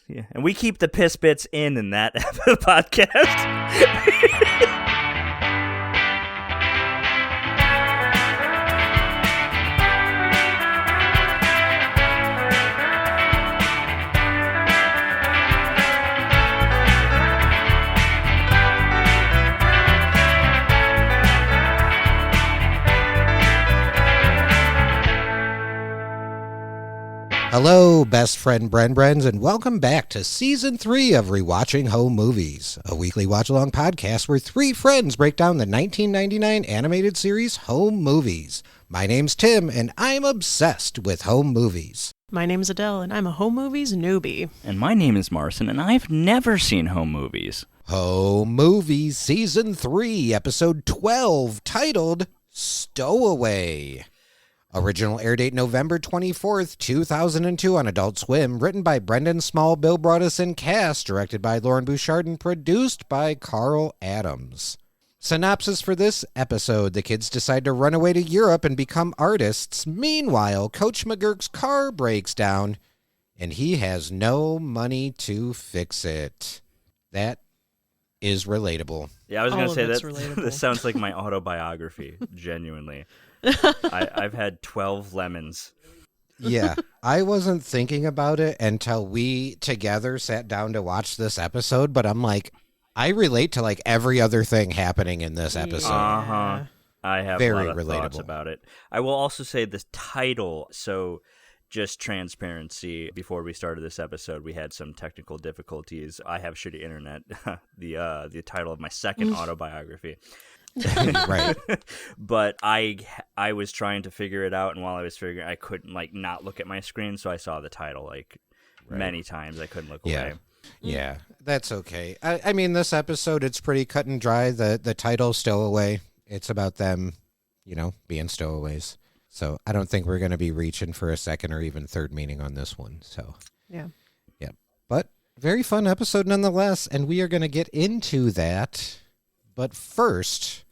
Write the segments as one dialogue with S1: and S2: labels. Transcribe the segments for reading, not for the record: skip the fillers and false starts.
S1: Yeah, and we keep the piss bits in that podcast.
S2: Hello, best friend Brenbrens, and welcome back to Season 3 of Rewatching Home Movies, a weekly watch-along podcast where three friends break down the 1999 animated series Home Movies. My name's Tim, and I'm obsessed with home movies.
S3: My name's Adele, and I'm a home movies newbie.
S1: And my name is Marcin, and I've never seen home movies.
S2: Home Movies Season 3, Episode 12, titled Stowaway. Original air date November 24th, 2002 on Adult Swim, written by Brendan Small, Bill Broaddus, cast, directed by Lauren Bouchard, and produced by Carl Adams. Synopsis for this episode: the kids decide to run away to Europe and become artists. Meanwhile, Coach McGurk's car breaks down, and he has no money to fix it. That is relatable.
S1: Yeah, I was going to say that
S3: relatable.
S1: This sounds like my autobiography, genuinely. I've had 12 lemons.
S2: Yeah, I wasn't thinking about it until we together sat down to watch this episode, but I'm like, I relate to like every other thing happening in this episode.
S1: Uh-huh. I have
S2: Very
S1: a lot of thoughts
S2: relatable
S1: about it. I will also say the title, so just transparency, before we started this episode, we had some technical difficulties. I have shitty internet, the title of my second autobiography.
S2: Right.
S1: But I was trying to figure it out, and while I was figuring, I couldn't like not look at my screen, so I saw the title like many times. I couldn't look away.
S2: Yeah, that's okay. I mean, this episode, it's pretty cut and dry. The title, Stowaway, it's about them, being stowaways. So I don't think we're going to be reaching for a second or even third meaning on this one. So
S3: Yeah.
S2: But very fun episode nonetheless, and we are going to get into that. But first,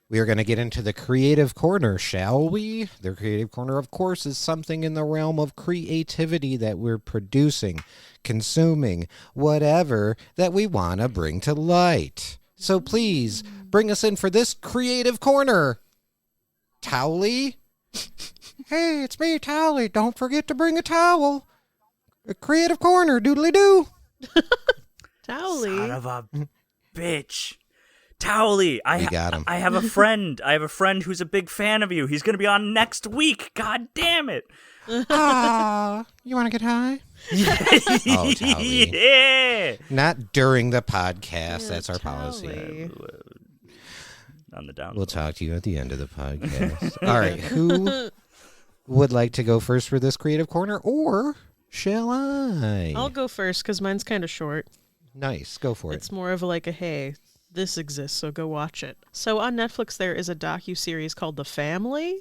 S2: we are going to get into the creative corner, shall we? The creative corner, of course, is something in the realm of creativity that we're producing, consuming, whatever that we want to bring to light. So please, bring us in for this creative corner. Towley? Hey, it's me, Towley. Don't forget to bring a towel. A creative corner, doodly-doo.
S3: Towley.
S1: Son of a bitch. Towley,
S2: We got him.
S1: I have a friend. I have a friend who's a big fan of you. He's going to be on next week. God damn it.
S2: Ah, you want to get high? Oh, Towley.
S1: Yeah.
S2: Not during the podcast.
S3: Yeah,
S2: That's our
S3: Towley.
S2: policy.
S1: On the down.
S2: We'll talk to you at the end of the podcast. All right. Who would like to go first for this creative corner, or shall I?
S3: I'll go first because mine's kind of short.
S2: Nice. Go for it.
S3: It's more of like a, hey, this exists, so go watch it. So on Netflix, there is a docuseries called The Family.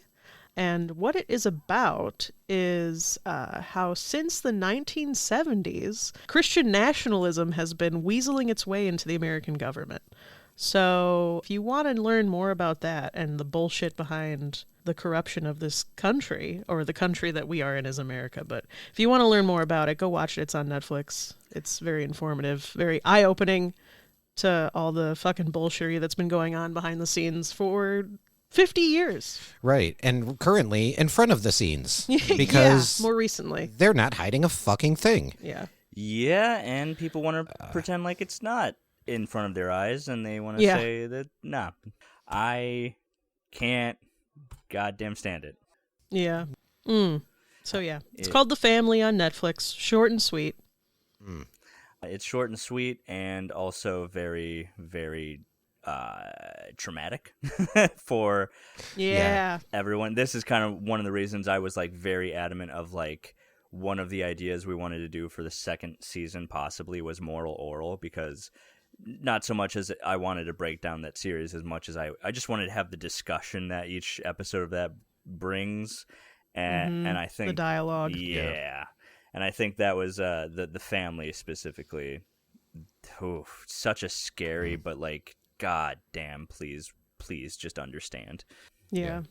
S3: And what it is about is how since the 1970s, Christian nationalism has been weaseling its way into the American government. So if you want to learn more about that and the bullshit behind the corruption of this country, or the country that we are in as America, but if you want to learn more about it, go watch it. It's on Netflix. It's very informative, very eye-opening to all the fucking bullshittery that's been going on behind the scenes for 50 years.
S2: Right. And currently in front of the scenes. Because
S3: more recently.
S2: they're not hiding a fucking thing.
S3: Yeah.
S1: Yeah, and people want to pretend like it's not in front of their eyes, and they want to say that, nah, I can't goddamn stand it.
S3: Yeah. So yeah, it's called The Family on Netflix. Short and sweet.
S1: It's short and sweet, and also very, very traumatic for everyone. This is kind of one of the reasons I was like very adamant of like one of the ideas we wanted to do for the second season possibly was moral oral, because not so much as I wanted to break down that series as much as I just wanted to have the discussion that each episode of that brings, and I think
S3: the dialogue.
S1: Yeah. And I think that was the family specifically. Oof, such a scary, but like, god damn, please just understand.
S3: Yeah.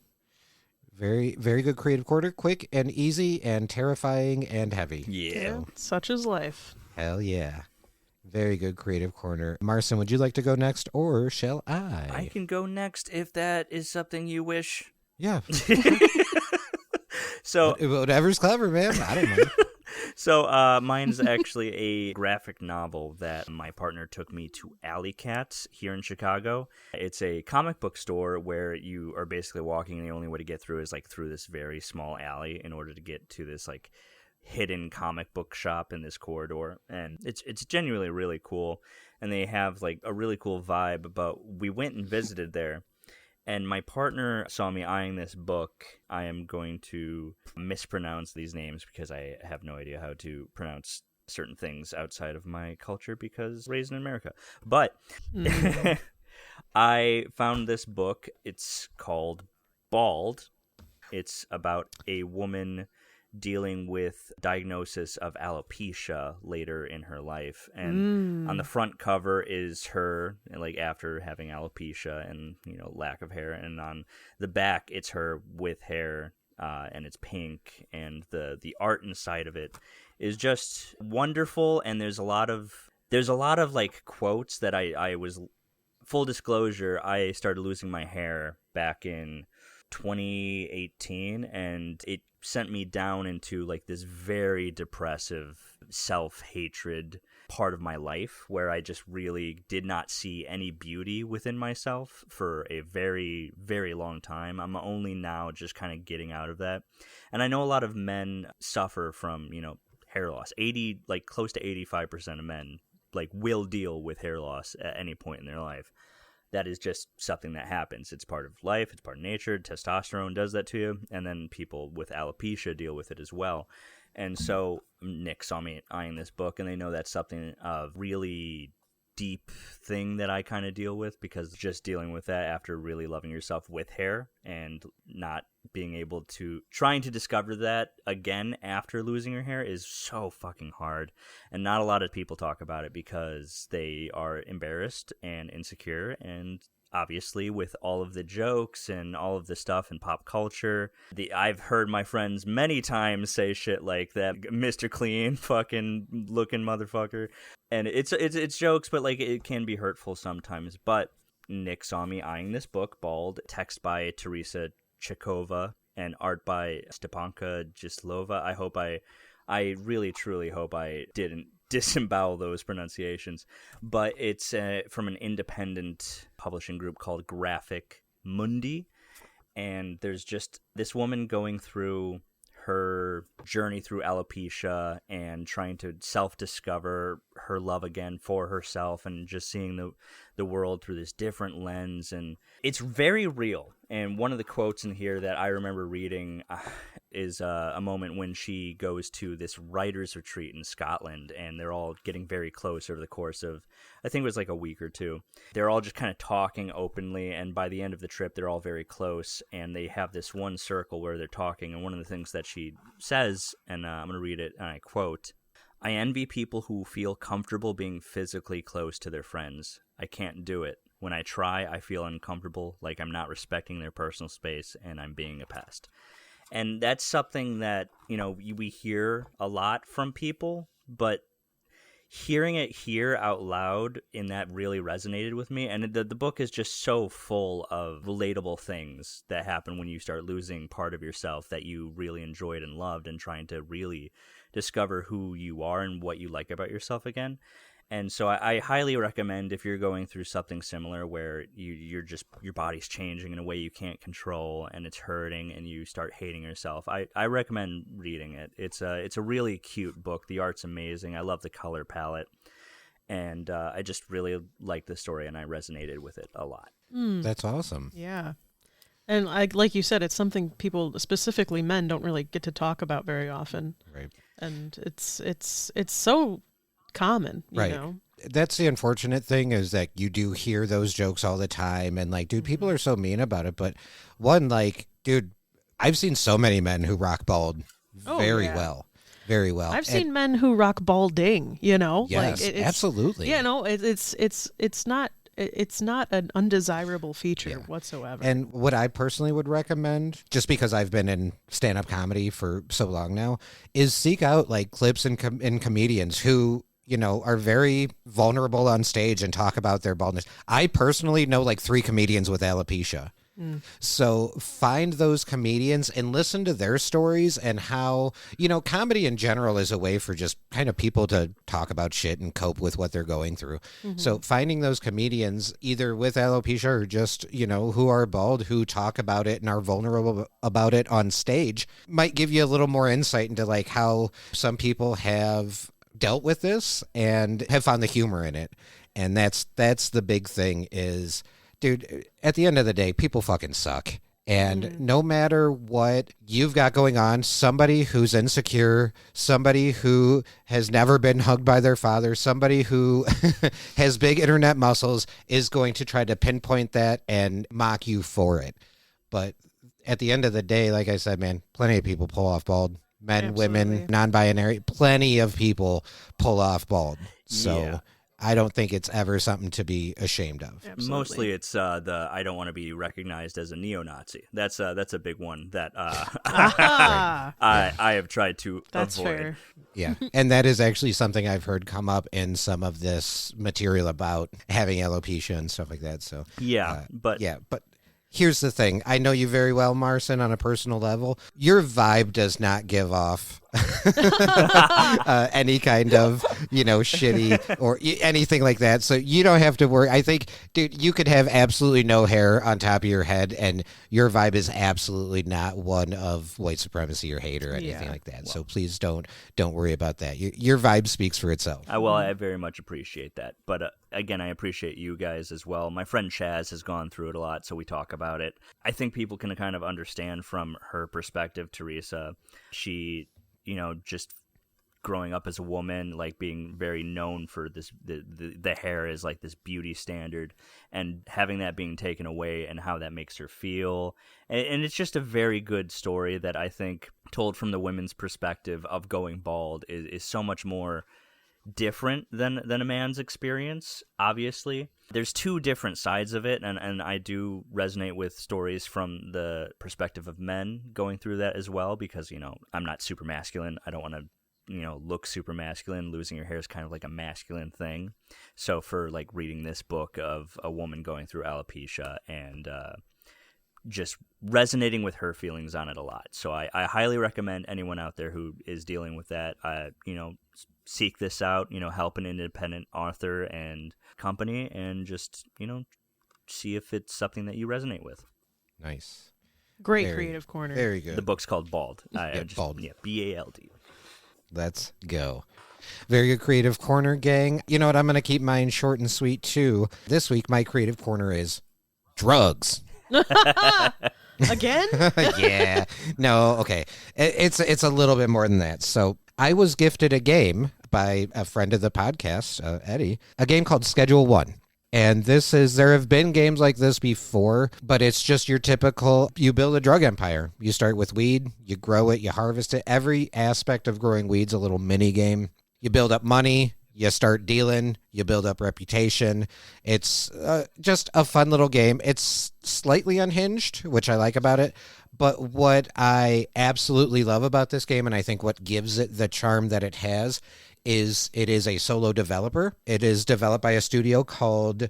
S2: Very, very good creative quarter. Quick and easy and terrifying and heavy.
S1: Yeah.
S3: Such is life.
S2: Hell yeah. Very good creative corner. Marcin, would you like to go next, or shall I?
S1: I can go next if that is something you wish.
S2: Yeah.
S1: So
S2: whatever's clever, man. I don't know.
S1: So mine's actually a graphic novel that my partner took me to Alley Cats here in Chicago. It's a comic book store where you are basically walking, and the only way to get through is like through this very small alley in order to get to this like hidden comic book shop in this corridor. And it's genuinely really cool, and they have like a really cool vibe. But we went and visited there, and my partner saw me eyeing this book. I am going to mispronounce these names because I have no idea how to pronounce certain things outside of my culture because raised in America. But I found this book. It's called Bald. It's about a woman dealing with diagnosis of alopecia later in her life, and on the front cover is her like after having alopecia and lack of hair, and on the back it's her with hair, and it's pink, and the art inside of it is just wonderful. And there's a lot of like quotes that I was, full disclosure, I started losing my hair back in 2018, and it sent me down into like this very depressive self-hatred part of my life where I just really did not see any beauty within myself for a very, very long time. I'm only now just kind of getting out of that. And I know a lot of men suffer from, hair loss. Close to 85% of men like will deal with hair loss at any point in their life. That is just something that happens. It's part of life. It's part of nature. Testosterone does that to you. And then people with alopecia deal with it as well. And so Nick saw me eyeing this book, and they know that's something of really deep thing that I kind of deal with, because just dealing with that after really loving yourself with hair and not being able to, trying to discover that again after losing your hair is so fucking hard. And not a lot of people talk about it because they are embarrassed and insecure. And obviously with all of the jokes and all of the stuff in pop culture, I've heard my friends many times say shit like that, Mr. Clean fucking looking motherfucker. And it's jokes, but like it can be hurtful sometimes. But Nick saw me eyeing this book, Bald, text by Teresa Chikova and art by Stepanka Gislova. I really truly hope I didn't disembowel those pronunciations, but it's from an independent publishing group called Graphic Mundi, and there's just this woman going through her journey through alopecia and trying to self-discover her love again for herself, and just seeing the world through this different lens. And it's very real. And one of the quotes in here that I remember reading is a moment when she goes to this writer's retreat in Scotland, and they're all getting very close over the course of, I think it was like a week or two. They're all just kind of talking openly, and by the end of the trip, they're all very close, and they have this one circle where they're talking, and one of the things that she says, and I'm going to read it, and I quote, "I envy people who feel comfortable being physically close to their friends. I can't do it. When I try, I feel uncomfortable, like I'm not respecting their personal space and I'm being a pest." And that's something that, we hear a lot from people, but hearing it here out loud, and that really resonated with me. And the book is just so full of relatable things that happen when you start losing part of yourself that you really enjoyed and loved, and trying to really discover who you are and what you like about yourself again. And so I highly recommend, if you're going through something similar where your body's changing in a way you can't control and it's hurting and you start hating yourself, I recommend reading it. It's a really cute book. The art's amazing. I love the color palette. And I just really like the story, and I resonated with it a lot.
S2: That's awesome.
S3: Yeah. And like you said, it's something people, specifically men, don't really get to talk about very often.
S2: Right.
S3: And it's so common, you know?
S2: That's the unfortunate thing, is that you do hear those jokes all the time, and like, dude, people are so mean about it. But dude, I've seen so many men who rock bald very well.
S3: I've seen men who rock balding,
S2: Yes,
S3: like
S2: absolutely.
S3: It's not an undesirable feature whatsoever.
S2: And what I personally would recommend, just because I've been in stand-up comedy for so long now, is seek out like clips and comedians who, are very vulnerable on stage and talk about their baldness. I personally know like 3 comedians with alopecia. So find those comedians and listen to their stories and how, comedy in general is a way for just kind of people to talk about shit and cope with what they're going through. So finding those comedians either with alopecia or just, who are bald, who talk about it and are vulnerable about it on stage might give you a little more insight into like how some people have dealt with this and have found the humor in it. And that's the big thing is, dude, at the end of the day, people fucking suck. And no matter what you've got going on, somebody who's insecure, somebody who has never been hugged by their father, somebody who has big internet muscles is going to try to pinpoint that and mock you for it. But at the end of the day, like I said, man, plenty of people pull off bald. Men,
S3: Absolutely.
S2: women, non-binary, plenty of people pull off bald. So I don't think it's ever something to be ashamed of.
S3: Absolutely.
S1: Mostly it's the I don't want to be recognized as a neo-Nazi. That's a big one that I have tried to
S3: That's
S1: avoid.
S3: fair.
S2: Yeah, and that is actually something I've heard come up in some of this material about having alopecia and stuff like that. So
S1: but
S2: here's the thing. I know you very well, Marcin, on a personal level. Your vibe does not give off any kind of, shitty or anything like that. So you don't have to worry. I think, dude, you could have absolutely no hair on top of your head and your vibe is absolutely not one of white supremacy or hate or anything like that. So please don't worry about that. Your vibe speaks for itself.
S1: I very much appreciate that. But again, I appreciate you guys as well. My friend Chaz has gone through it a lot, so we talk about it. I think people can kind of understand from her perspective, Teresa. She, just growing up as a woman, like being very known for this, the hair is like this beauty standard, and having that being taken away and how that makes her feel. And it's just a very good story that I think told from the women's perspective of going bald is so much more different than a man's experience. Obviously there's 2 different sides of it, and I do resonate with stories from the perspective of men going through that as well, because I'm not super masculine. I don't want to look super masculine. Losing your hair is kind of like a masculine thing. So for like reading this book of a woman going through alopecia and just resonating with her feelings on it a lot. So I highly recommend anyone out there who is dealing with that, seek this out, help an independent author and company, and just, see if it's something that you resonate with.
S2: Nice.
S3: Great creative corner.
S2: Very good.
S1: The book's called Bald.
S2: Bald.
S1: Yeah, BALD.
S2: Let's go. Very good creative corner, gang. You know what? I'm going to keep mine short and sweet, too. This week, my creative corner is drugs.
S3: Again?
S2: Yeah. No, okay. It's a little bit more than that. So I was gifted a game by a friend of the podcast, Eddie, a game called Schedule 1. And there have been games like this before, but it's just your typical, you build a drug empire. You start with weed, you grow it, you harvest it. Every aspect of growing weed's a little mini game. You build up money, you start dealing, you build up reputation. It's just a fun little game. It's slightly unhinged, which I like about it. But what I absolutely love about this game, and I think what gives it the charm that it has, is it is a solo developer. It is developed by a studio called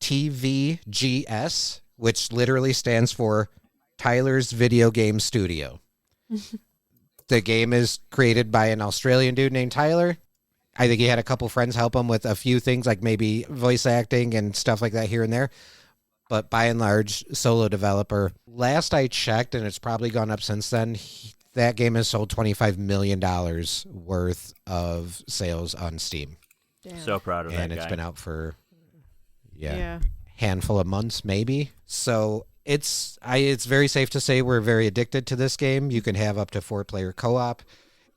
S2: TVGS, which literally stands for Tyler's Video Game Studio. The game is created by an Australian dude named Tyler. I think he had a couple friends help him with a few things, like maybe voice acting and stuff like that here and there. But by and large, solo developer. Last I checked, and it's probably gone up since then, that game has sold $25 million worth of sales on Steam.
S3: Damn.
S1: So proud of that guy.
S2: And it's been out for handful of months, maybe. So it's very safe to say we're very addicted to this game. You can have up to 4-player co-op.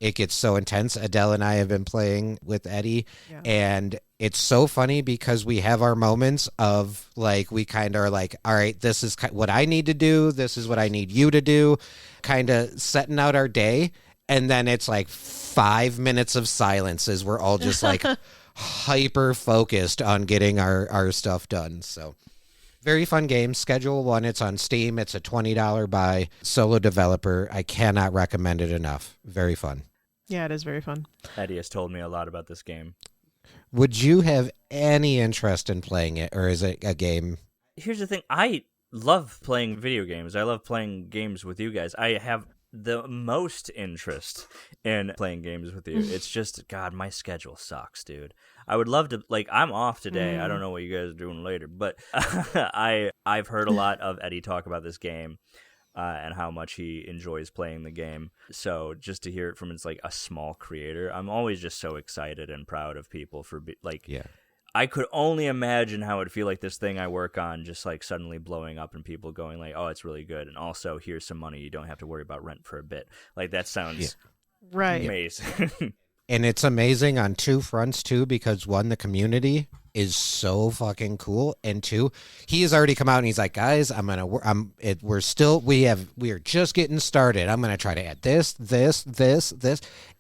S2: It gets so intense. Adele and I have been playing with Eddie, and it's so funny because we have our moments of, like, we kind of are like, all right, this is what I need to do. This is what I need you to do, kind of setting out our day. And then it's like 5 minutes of silence as we're all just like hyper focused on getting our stuff done. So very fun game. Schedule 1. It's on Steam. It's a $20 buy. Solo developer. I cannot recommend it enough. Very fun.
S3: Yeah, it is very fun.
S1: Eddie has told me a lot about this game.
S2: Would you have any interest in playing it, or is it a game?
S1: Here's the thing. I love playing video games. I love playing games with you guys. I have the most interest in playing games with you. It's just, God, my schedule sucks, dude. I would love to, like, I'm off today. I don't know what you guys are doing later, but I've heard a lot of Eddie talk about this game and how much he enjoys playing the game. So just to hear it from, it's like a small creator, I'm always just so excited and proud of people for, I could only imagine how it'd feel like this thing I work on just like suddenly blowing up and people going like, oh, it's really good. And also, here's some money. You don't have to worry about rent for a bit. Like, that sounds amazing.
S2: And it's amazing on two fronts, too, because one, the community is so fucking cool. And two, he has already come out and he's like, guys, we are just getting started. I'm going to try to add this.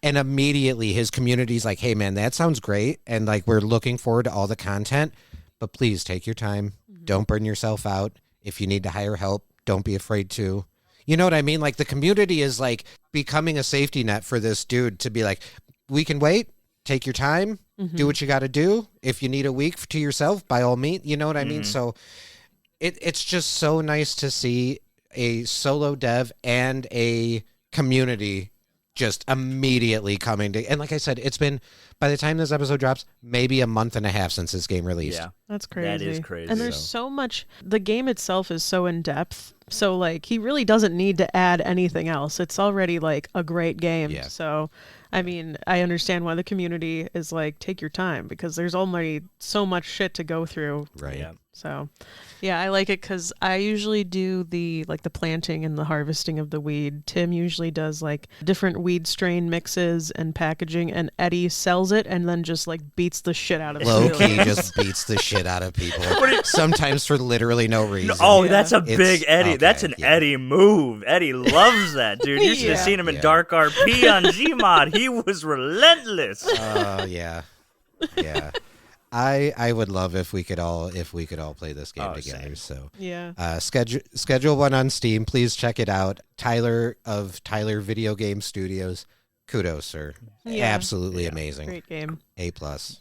S2: And immediately his community's like, hey, man, that sounds great. And like, we're looking forward to all the content, but please take your time. Don't burn yourself out. If you need to hire help, don't be afraid to. You know what I mean? Like, the community is like becoming a safety net for this dude to be like, we can wait. Take your time. Do what you got to do. If you need a week to yourself, by all means. You know what I mean? So it's just so nice to see a solo dev and a community just immediately coming to. And like I said, it's been, by the time this episode drops, maybe a month and a half since this game released.
S1: Yeah,
S3: that's crazy.
S1: That is crazy.
S3: And there's so much. The game itself is so in depth. So like, he really doesn't need to add anything else. It's already like a great game.
S2: Yeah.
S3: So, I mean, I understand why the community is like, take your time, because there's already so much shit to go through.
S2: Right.
S1: Yeah.
S3: So, yeah, I like it because I usually do the planting and the harvesting of the weed. Tim usually does like different weed strain mixes and packaging, and Eddie sells it and then just like beats the shit out of
S2: Low
S3: people.
S2: key just beats the shit out of people. Sometimes for literally no reason.
S1: Oh, that's a big Eddie.
S2: Okay,
S1: That's an Eddie move. Eddie loves that, dude. You should have seen him in Dark RP on Gmod. He was relentless.
S2: Yeah. I would love if we could all play this game together.
S1: Same.
S2: So
S3: Yeah.
S2: schedule one on Steam. Please check it out. Tyler of Tyler Video Game Studios. Kudos, sir.
S3: Yeah.
S2: Absolutely amazing.
S3: Great game.
S2: A+.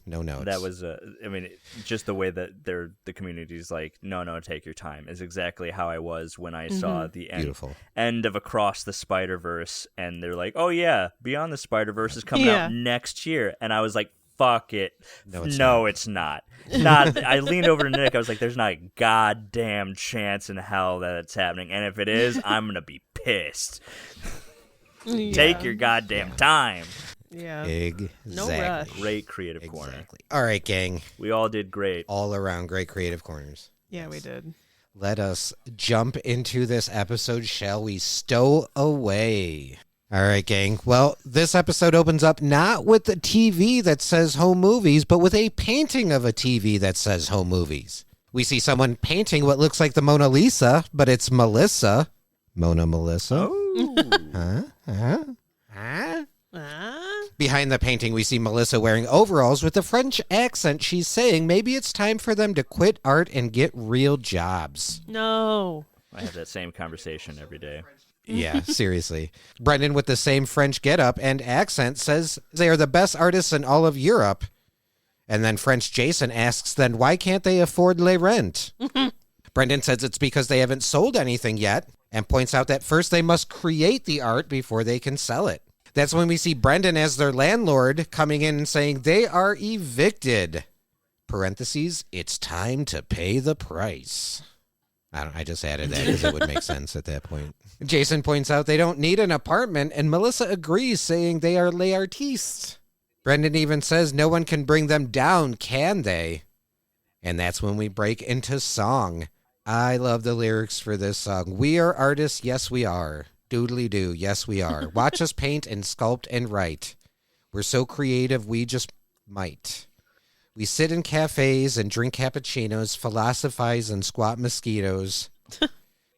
S2: No notes.
S1: That was, I mean, just the way that the community's like, no, take your time, is exactly how I was when I saw the end of Across the Spider-Verse, and they're like, oh yeah, Beyond the Spider-Verse is coming out next year, and I was like, fuck it. No, it's not. I leaned over to Nick. I was like, there's not a goddamn chance in hell that it's happening, and if it is, I'm gonna be pissed. Take your goddamn time.
S3: Yeah.
S2: Exactly.
S3: No rush.
S1: Great creative corner.
S2: All right, gang.
S1: We all did great.
S2: All around great creative corners.
S3: Yeah, we did.
S2: Let us jump into this episode, shall we? Stow away. All right, gang. Well, this episode opens up not with a TV that says home movies, but with a painting of a TV that says home movies. We see someone painting what looks like the Mona Lisa, but it's Melissa. Mona Melissa.
S1: Oh.
S2: Behind the painting, we see Melissa wearing overalls with a French accent. She's saying maybe it's time for them to quit art and get real jobs.
S3: No.
S1: I have that same conversation every day.
S2: Yeah, seriously. Brendan, with the same French getup and accent, says they are the best artists in all of Europe. And then French Jason asks, then why can't they afford les rent? Brendan says it's because they haven't sold anything yet, and points out that first they must create the art before they can sell it. That's when we see Brendan as their landlord coming in and saying they are evicted. Parentheses, it's time to pay the price. I just added that because it would make sense at that point. Jason points out they don't need an apartment, and Melissa agrees, saying they are les artistes. Brendan even says no one can bring them down, can they? And that's when we break into song. I love the lyrics for this song. We are artists, yes we are. Doodly doo, yes we are. Watch us paint and sculpt and write. We're so creative, we just might. We sit in cafes and drink cappuccinos, philosophize and squat mosquitoes,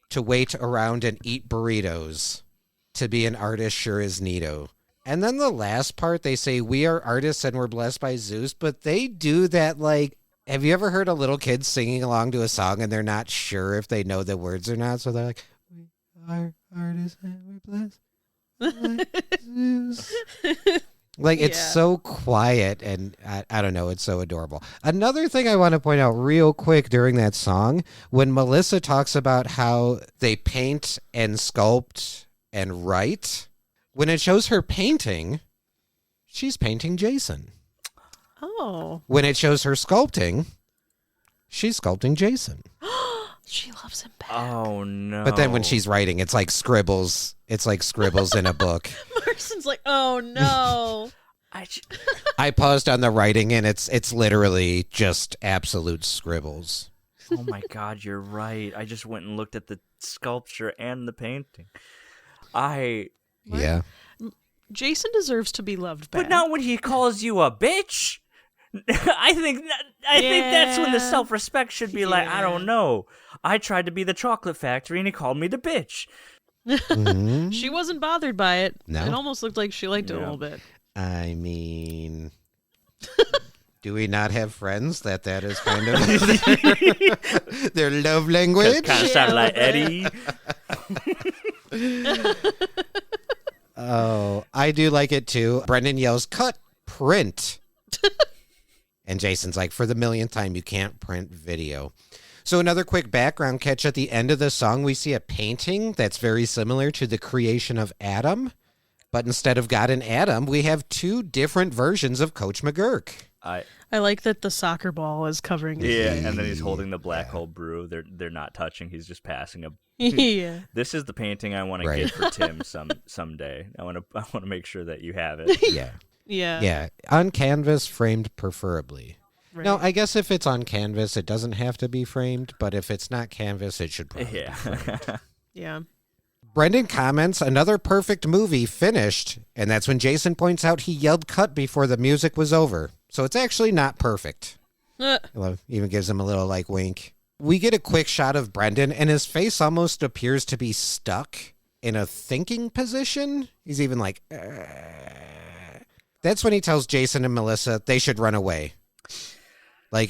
S2: to wait around and eat burritos. To be an artist sure is neato. And then the last part, they say, we are artists and we're blessed by Zeus, but they do that like, have you ever heard a little kid singing along to a song and they're not sure if they know the words or not? So they're like, we are artists and we're blessed by Zeus. Like, it's so quiet, and I don't know, it's so adorable. Another thing I want to point out real quick during that song, when Melissa talks about how they paint and sculpt and write, when it shows her painting, she's painting Jason.
S3: Oh.
S2: When it shows her sculpting, she's sculpting Jason.
S3: She loves him back.
S1: Oh, no.
S2: But then when she's writing, it's like scribbles. It's like scribbles in a book.
S3: Marston's like, oh, no.
S2: I paused on the writing, and it's literally just absolute scribbles.
S1: Oh, my God, you're right. I just went and looked at the sculpture and the painting.
S2: Yeah.
S3: Jason deserves to be loved back.
S1: But not when he calls you a bitch. I think that's when the self-respect should be like, I don't know. I tried to be the chocolate factory and he called me the bitch.
S2: Mm-hmm.
S3: She wasn't bothered by it.
S2: No.
S3: It almost looked like she liked it a little bit.
S2: I mean, do we not have friends that is kind of their love language?
S1: Kind of sounded like Eddie.
S2: Oh, I do like it too. Brendan yells, "Cut, print." And Jason's like, for the millionth time, you can't print video. So another quick background catch at the end of the song, we see a painting that's very similar to the creation of Adam. But instead of God and Adam, we have two different versions of Coach McGurk.
S3: I like that the soccer ball is covering his face.
S1: And then he's holding the black hole brew. They're not touching. He's just passing a.
S3: Yeah.
S1: This is the painting I want to get for Tim someday. I want to make sure that you have it.
S2: Yeah.
S3: Yeah.
S2: On canvas, framed preferably.
S3: Right.
S2: No, I guess if it's on canvas, it doesn't have to be framed. But if it's not canvas, it should probably be framed.
S3: Yeah.
S2: Brendan comments, another perfect movie finished. And that's when Jason points out he yelled cut before the music was over. So it's actually not perfect. Even gives him a little wink. We get a quick shot of Brendan, and his face almost appears to be stuck in a thinking position. He's even like, That's when he tells Jason and Melissa they should run away.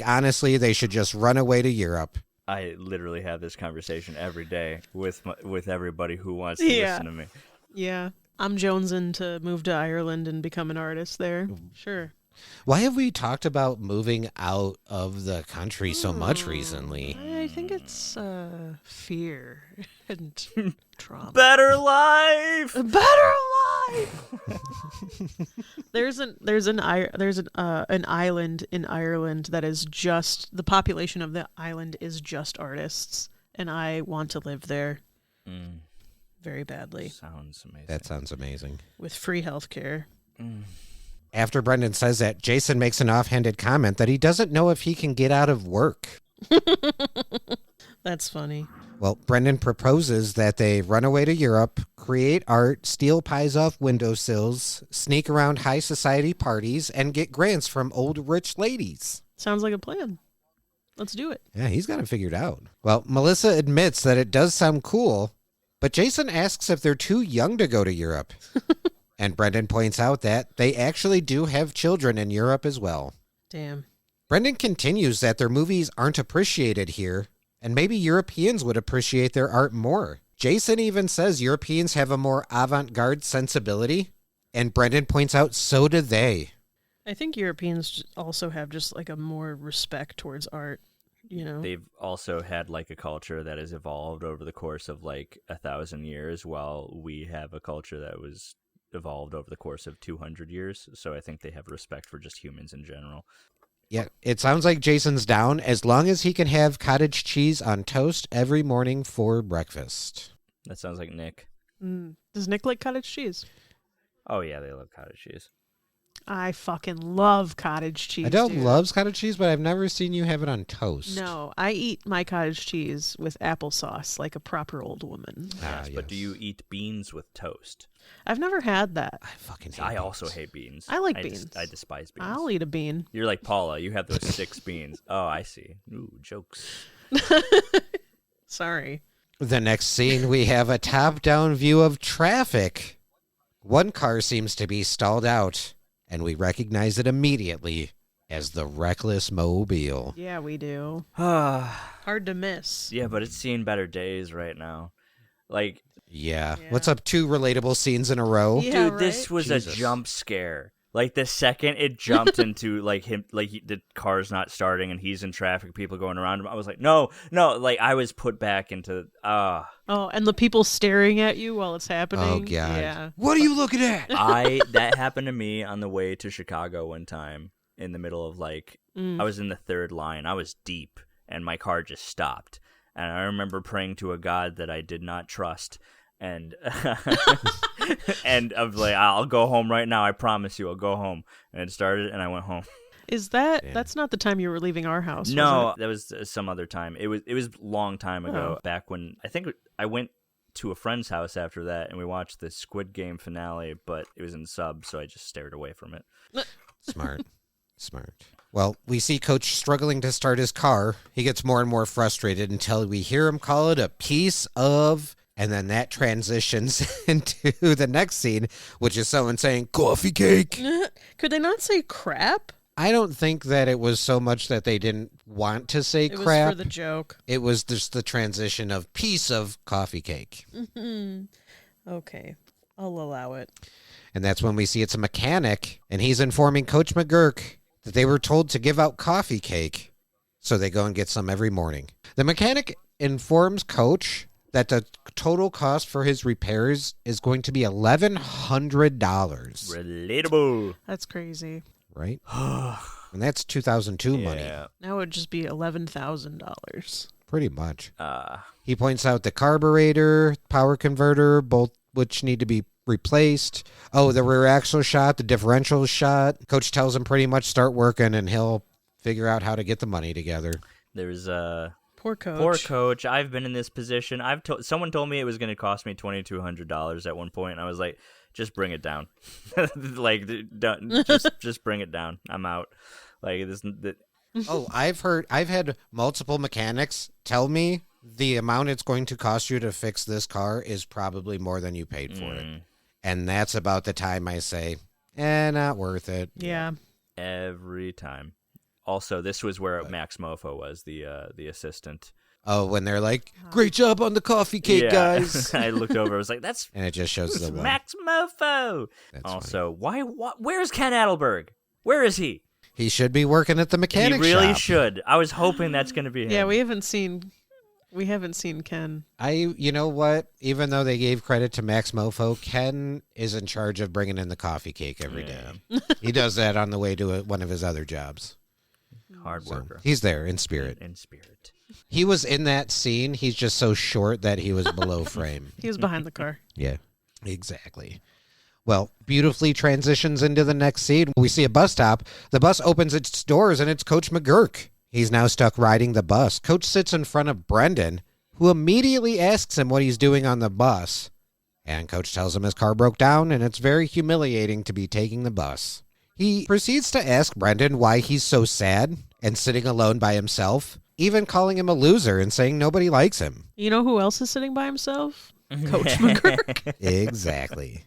S2: Honestly, they should just run away to Europe.
S1: I literally have this conversation every day with everybody who wants to listen to me.
S3: Yeah. I'm jonesing to move to Ireland and become an artist there. Sure.
S2: Why have we talked about moving out of the country so much recently?
S3: I think it's fear and trauma.
S1: Better life.
S3: Better life. There's an island in Ireland that is just the population of the island is just artists, and I want to live there very badly.
S1: Sounds amazing.
S2: That sounds amazing.
S3: With free healthcare.
S2: After Brendan says that, Jason makes an offhanded comment that he doesn't know if he can get out of work.
S3: That's funny.
S2: Well, Brendan proposes that they run away to Europe, create art, steal pies off windowsills, sneak around high society parties, and get grants from old rich ladies.
S3: Sounds like a plan. Let's do it.
S2: Yeah, he's got it figured out. Well, Melissa admits that it does sound cool, but Jason asks if they're too young to go to Europe. And Brendan points out that they actually do have children in Europe as well.
S3: Damn.
S2: Brendan continues that their movies aren't appreciated here, and maybe Europeans would appreciate their art more. Jason even says Europeans have a more avant-garde sensibility, and Brendan points out so do they.
S3: I think Europeans also have just a more respect towards art, you know?
S1: They've also had a culture that has evolved over the course of 1,000 years, while we have a culture that was evolved over the course of 200 years. So I think they have respect for just humans in general.
S2: Yeah, it sounds like Jason's down as long as he can have cottage cheese on toast every morning for breakfast.
S1: That sounds like Nick.
S3: Does Nick like cottage cheese?
S1: Oh, yeah, they love cottage cheese.
S3: I fucking love cottage cheese.
S2: Adele
S3: dude.
S2: loves cottage cheese, but I've never seen you have it on toast.
S3: No, I eat my cottage cheese with applesauce like a proper old woman.
S1: Yes, but do you eat beans with toast?
S3: I've never had that.
S2: I fucking hate
S1: I
S2: beans.
S1: also hate beans.
S3: I like beans.
S1: I despise beans.
S3: I'll eat a bean.
S1: You're like Paula. You have those 6 beans. Oh, I see. Ooh, jokes.
S3: Sorry.
S2: The next scene, we have a top-down view of traffic. One car seems to be stalled out, and we recognize it immediately as the Reckless Mobile.
S3: Yeah, we do. Hard to miss.
S1: Yeah, but it's seen better days right now.
S2: Yeah. What's up, 2 relatable scenes in a row?
S3: Yeah,
S1: dude, this was
S2: Jesus.
S1: a jump scare. Like the second it jumped into like him, like the car's not starting and he's in traffic, people going around him. I was like, no, like I was put back into
S3: Oh, and the people staring at you while it's happening.
S2: Oh, God.
S3: Yeah.
S2: What are you looking at?
S1: That happened to me on the way to Chicago one time in the middle of I was in the third line. I was deep and my car just stopped. And I remember praying to a God that I did not trust. And and I was like, I'll go home right now. I promise you, I'll go home. And it started, and I went home.
S3: Is that's not the time you were leaving our house?
S1: No, that was some other time. It was a long time ago. Back when I think I went to a friend's house after that, and we watched the Squid Game finale, but it was in sub, so I just stared away from it.
S2: Smart. Well, we see Coach struggling to start his car. He gets more and more frustrated until we hear him call it a piece of... And then that transitions into the next scene, which is someone saying, coffee cake.
S3: Could they not say crap?
S2: I don't think that it was so much that they didn't want to say crap.
S3: It was for the joke.
S2: It was just the transition of piece of coffee cake.
S3: Okay, I'll allow it.
S2: And that's when we see it's a mechanic, and he's informing Coach McGurk that they were told to give out coffee cake. So they go and get some every morning. The mechanic informs Coach that the total cost for his repairs is going to be $1,100.
S1: Relatable.
S3: That's crazy.
S2: Right? And that's 2002 money.
S3: Now it would just be $11,000.
S2: Pretty much. He points out the carburetor, power converter, both which need to be replaced. Oh, the rear axle shot, the differential shot. Coach tells him pretty much start working and he'll figure out how to get the money together.
S1: There's
S3: Poor Coach.
S1: Poor Coach. I've been in this position. Someone told me it was going to cost me $2,200 at one point, and I was like, just bring it down. Just bring it down. I'm out. Like this.
S2: Oh, I've had multiple mechanics tell me the amount it's going to cost you to fix this car is probably more than you paid for it. And that's about the time I say, not worth it.
S3: Yeah.
S1: Every time. Also, this was where Max Mofo was, the assistant.
S2: Oh, when they're like, great job on the coffee cake, guys.
S1: I looked over, I was like, and
S2: it just shows the
S1: Max Mofo.
S2: That's
S1: also, funny. Where's Ken Adelberg? Where is he?
S2: He should be working at the mechanic shop.
S1: He really should. I was hoping that's going to be him.
S3: Yeah, we haven't seen Ken.
S2: You know what? Even though they gave credit to Max Mofo, Ken is in charge of bringing in the coffee cake every day. He does that on the way to one of his other jobs.
S1: Hard worker.
S2: So he's there in spirit. He was in that scene. He's just so short that he was below frame.
S3: He was behind the car.
S2: Yeah, exactly. Well, beautifully transitions into the next scene. We see a bus stop. The bus opens its doors, and it's Coach McGurk. He's now stuck riding the bus. Coach sits in front of Brendan, who immediately asks him what he's doing on the bus. And Coach tells him his car broke down, and it's very humiliating to be taking the bus. He proceeds to ask Brendan why he's so sad and sitting alone by himself, even calling him a loser and saying nobody likes him.
S3: You know who else is sitting by himself? Coach McGurk.
S2: Exactly.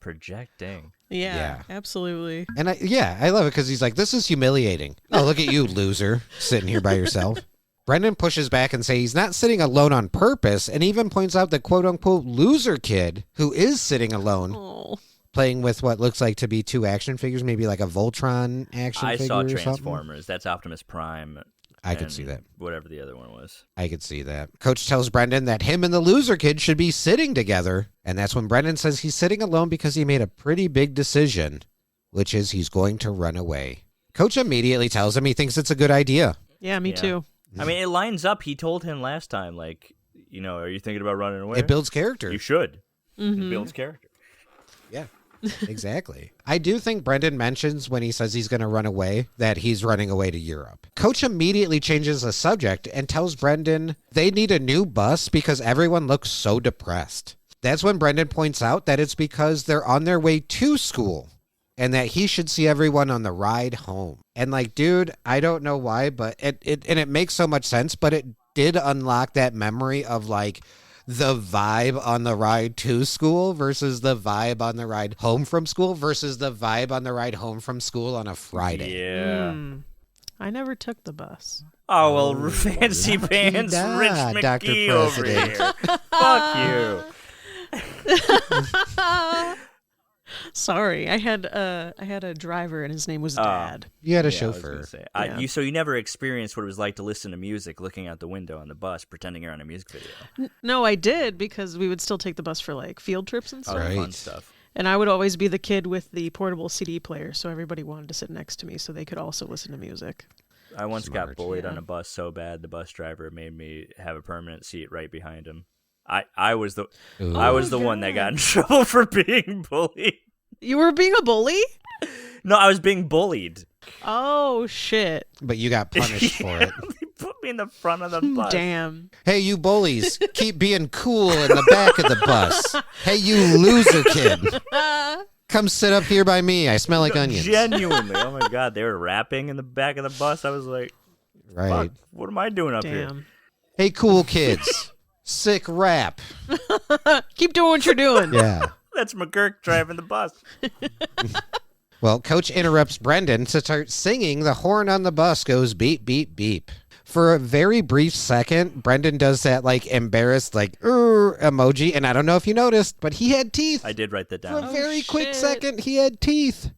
S1: Projecting.
S3: Yeah, absolutely.
S2: And I love it because he's like, this is humiliating. Oh, look at you, loser, sitting here by yourself. Brendan pushes back and says he's not sitting alone on purpose, and even points out the quote-unquote loser kid who is sitting alone, playing with what looks like to be two action figures, maybe like a Voltron action figure or something.
S1: I saw Transformers. That's Optimus Prime.
S2: I could see that.
S1: Whatever the other one was.
S2: I could see that. Coach tells Brendan that him and the loser kid should be sitting together. And that's when Brendan says he's sitting alone because he made a pretty big decision, which is he's going to run away. Coach immediately tells him he thinks it's a good idea.
S3: Yeah, me too.
S1: I mean, it lines up. He told him last time, are you thinking about running away?
S2: It builds character.
S1: You should.
S3: Mm-hmm.
S1: It builds character.
S2: Yeah. Exactly. I do think Brendan mentions when he says he's going to run away that he's running away to Europe. Coach immediately changes the subject and tells Brendan they need a new bus because everyone looks so depressed. That's when Brendan points out that it's because they're on their way to school and that he should see everyone on the ride home. And dude, I don't know why, but it makes so much sense, but it did unlock that memory of the vibe on the ride to school versus the vibe on the ride home from school versus the vibe on the ride home from school on a Friday.
S1: Yeah.
S3: I never took the bus.
S1: Oh, well, fancy pants Rich McGee
S2: Dr.
S1: over
S2: President.
S1: here. Fuck you.
S3: Sorry, I had a driver and his name was Dad.
S2: You had a
S1: I was
S2: chauffeur.
S1: gonna say.
S3: Yeah.
S1: So you never experienced what it was like to listen to music, looking out the window on the bus, pretending you're on a music video.
S3: No, I did because we would still take the bus for like field trips and stuff.
S1: Oh,
S2: Right.
S1: fun stuff.
S3: And I would always be the kid with the portable CD player, so everybody wanted to sit next to me so they could also listen to music.
S1: I once got
S2: Smart.
S1: bullied
S3: Yeah.
S1: on a bus so bad the bus driver made me have a permanent seat right behind him. I was the
S2: Ooh.
S1: I was the one that got in trouble for being bullied.
S3: You were being a bully?
S1: No, I was being bullied.
S3: Oh, shit.
S2: But you got punished for it.
S1: They put me in the front of the bus.
S3: Damn.
S2: Hey, you bullies, keep being cool in the back of the bus. Hey, you loser kid. Come sit up here by me. I smell like onions.
S1: Genuinely. Oh my god, they were rapping in the back of the bus. I was like,
S2: Right.
S1: fuck, what am I doing up here?
S3: Damn.
S2: Hey, cool kids. Sick rap.
S3: Keep doing what you're doing.
S2: Yeah.
S1: That's McGurk driving the bus.
S2: Well, Coach interrupts Brendan to start singing. The horn on the bus goes beep, beep, beep. For a very brief second, Brendan does that, like, embarrassed, like, emoji. And I don't know if you noticed, but he had teeth.
S1: I did write that
S2: For a
S1: down.
S2: very quick
S3: shit.
S2: second, he had teeth.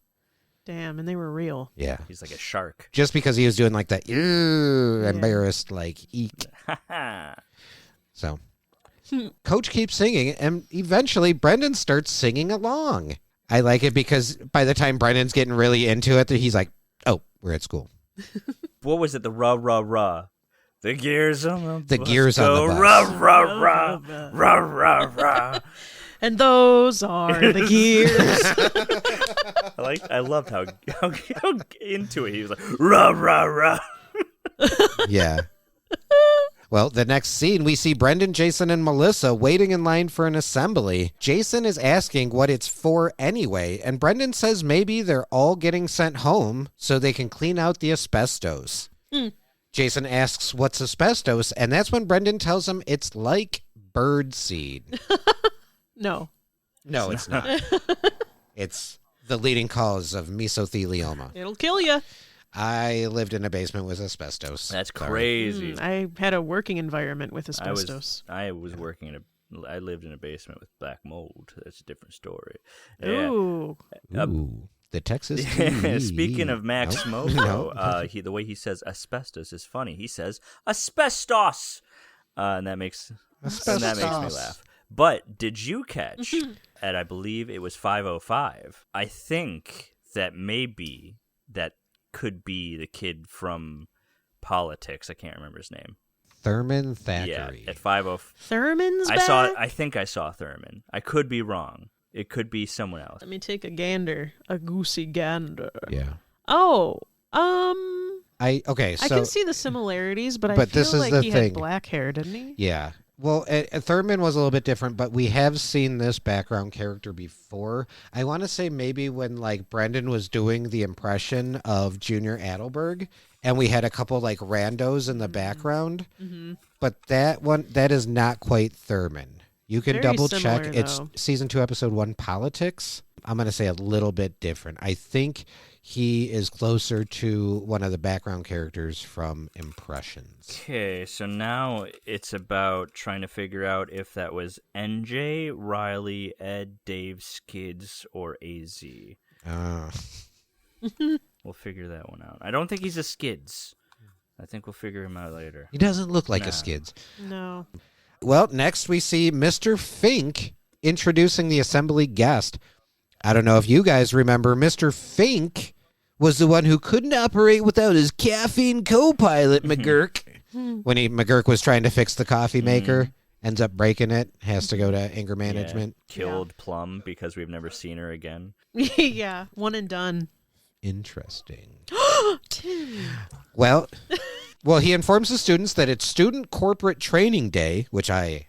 S3: Damn, and they were real.
S2: Yeah.
S1: He's like a shark.
S2: Just because he was doing, like, that, embarrassed, like, eek. So, Coach keeps singing, and eventually Brendan starts singing along. I like it because by the time Brendan's getting really into it, he's like, oh, we're at school.
S1: What was it? The rah rah rah. The gears on
S2: The
S1: bus
S2: gears on
S1: go
S2: the bus.
S1: rah rah rah rah rah rah.
S3: And those are the gears.
S1: I loved how into it he was like rah rah rah.
S2: Yeah. Well, the next scene, we see Brendan, Jason, and Melissa waiting in line for an assembly. Jason is asking what it's for anyway, and Brendan says maybe they're all getting sent home so they can clean out the asbestos. Jason asks what's asbestos, and that's when Brendan tells him it's like bird seed.
S3: No.
S2: No, it's not. It's the leading cause of mesothelioma.
S3: It'll kill you.
S2: I lived in a basement with asbestos.
S1: That's
S2: Sorry.
S1: crazy.
S3: I had a working environment with asbestos.
S1: I lived in a basement with black mold. That's a different story. Yeah.
S3: Ooh.
S2: Ooh, the Texas.
S1: Speaking of Max
S2: Nope.
S1: Mojo,
S2: No.
S1: the way he says asbestos is funny. He says asbestos, and that makes me laugh. But did you catch at I believe it was 5:05? I think that maybe that could be the kid from Politics. I can't remember his name.
S2: Thurman Thackeray.
S1: Yeah, at 5:05.
S3: Thurman's back?
S1: I think I saw Thurman. I could be wrong. It could be someone else.
S3: Let me take a gander. A goosey gander.
S2: Yeah.
S3: Oh,
S2: I
S3: can see the similarities, but I
S2: But
S3: feel
S2: this is
S3: like
S2: the
S3: he
S2: thing.
S3: had black hair, didn't he?
S2: Yeah. Well, Thurman was a little bit different, but we have seen this background character before. I want to say maybe when like Brendan was doing the impression of Junior Adelberg, and we had a couple like randos in the background.
S3: Mm-hmm.
S2: But that is not quite Thurman. You can
S3: Very
S2: double check.
S3: similar,
S2: It's
S3: though.
S2: season 2, episode 1, Politics. I'm going to say a little bit different. I think he is closer to one of the background characters from Impressions.
S1: Okay, so now it's about trying to figure out if that was NJ, Riley, Ed, Dave, Skids, or AZ. We'll figure that one out. I don't think he's a Skids. I think we'll figure him out later.
S2: He doesn't look like
S1: Nah.
S2: a Skids.
S3: No.
S2: Well, next we see Mr. Fink introducing the assembly guest. I don't know if you guys remember, Mr. Fink was the one who couldn't operate without his caffeine co-pilot, McGurk. When McGurk was trying to fix the coffee maker, ends up breaking it, has to go to anger management.
S1: Yeah, killed Plum because we've never seen her again.
S3: Yeah, one and done.
S2: Interesting.
S3: Tim.
S2: Well, he informs the students that it's Student Corporate Training Day, which I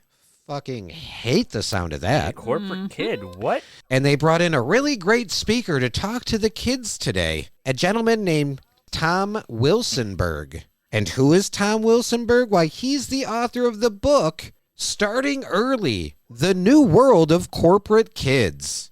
S2: fucking hate the sound of that.
S1: Corporate kid, what?
S2: And they brought in a really great speaker to talk to the kids today, a gentleman named Tom Wilsonberg. And who is Tom Wilsonberg? Why, he's the author of the book, Starting Early, The New World of Corporate Kids.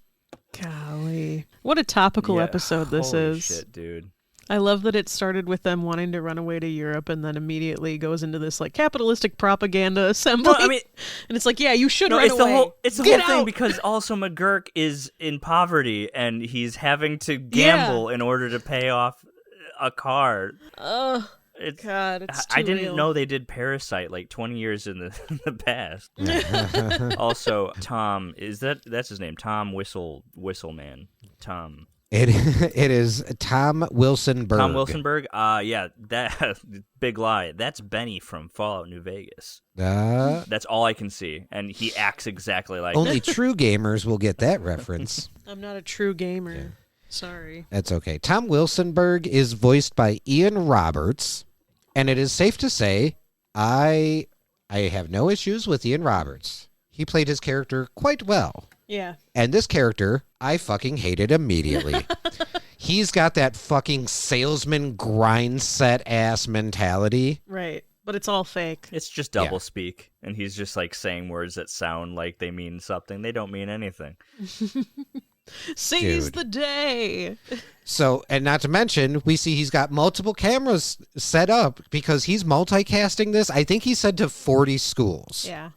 S3: Golly. What a topical
S1: Yeah,
S3: episode this
S1: holy
S3: is.
S1: shit, dude.
S3: I love that it started with them wanting to run away to Europe and then immediately goes into this like capitalistic propaganda assembly.
S1: No, I mean,
S3: and it's like, yeah, you should run away.
S1: It's the whole thing because also McGurk is in poverty and he's having to gamble in order to pay off a car.
S3: God, it's too
S1: I didn't
S3: real.
S1: know they did Parasite like 20 years in the past. Also, Tom, that's his name? Tom Whistleman. Tom.
S2: It is Tom Wilsonberg.
S1: Tom Wilsonberg? Yeah, that big lie. That's Benny from Fallout New Vegas. That's all I can see, and he acts exactly like
S2: only true gamers will get that reference.
S3: I'm not a true gamer. Sorry.
S2: That's okay. Tom Wilsonberg is voiced by Ian Roberts, and it is safe to say I have no issues with Ian Roberts. He played his character quite well.
S3: Yeah.
S2: And this character, I fucking hated immediately. He's got that fucking salesman grind set ass mentality.
S3: Right. But it's all fake.
S1: It's just double speak, and he's just like saying words that sound like they mean something. They don't mean anything.
S3: Seize the day.
S2: So, and not to mention, we see he's got multiple cameras set up because he's multicasting this. I think he said to 40 schools.
S3: Yeah.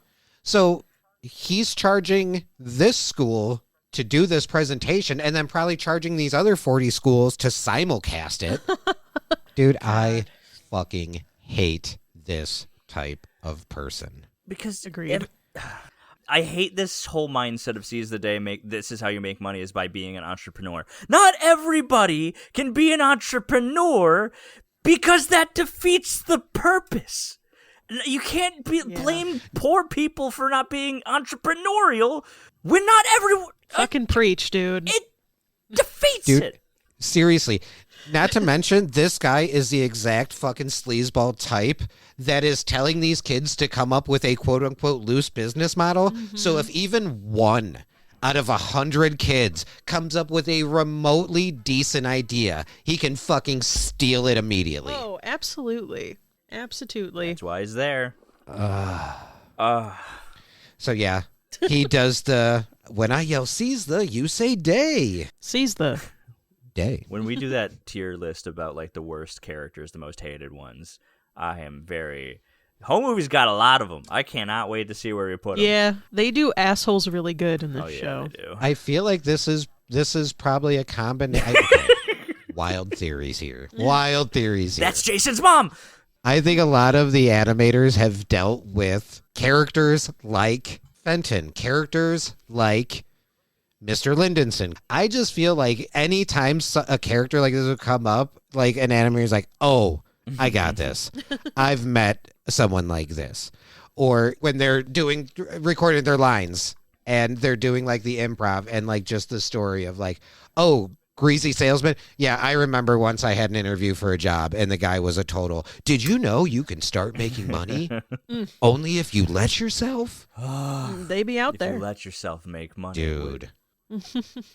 S2: So he's charging this school to do this presentation and then probably charging these other 40 schools to simulcast it. Dude, I fucking hate this type of person.
S1: Because
S3: agreed.
S1: I hate this whole mindset of seize the day, this is how you make money is by being an entrepreneur. Not everybody can be an entrepreneur because that defeats the purpose. You can't blame poor people for not being entrepreneurial when not everyone...
S3: Fucking preach, dude.
S1: It defeats it.
S2: Seriously. Not to mention, this guy is the exact fucking sleazeball type that is telling these kids to come up with a quote-unquote loose business model. Mm-hmm. So if even one out of 100 kids comes up with a remotely decent idea, he can fucking steal it immediately.
S3: Oh, absolutely. Absolutely.
S1: That's why he's there.
S2: So yeah, he does the, when I yell seize the, you say day.
S3: Seize the
S2: day.
S1: When we do that tier list about like the worst characters, the most hated ones, I am very... Home Movie's got a lot of them. I cannot wait to see where we put them.
S3: Yeah, they do assholes really good in this show.
S1: They do.
S2: I feel like this is probably a combination. Wild theories here. Wild theories here.
S1: That's Jason's mom!
S2: I think a lot of the animators have dealt with characters like Fenton, characters like Mr. Lindenson. I just feel like anytime a character like this would come up, like an animator's like, oh, I got this. I've met someone like this. Or when they're recording their lines and they're doing like the improv and like just the story of like, oh, greasy salesman. Yeah, I remember once I had an interview for a job and the guy was a total, did you know you can start making money only if you let yourself?
S3: They be out there.
S1: If you let yourself make money.
S2: Dude.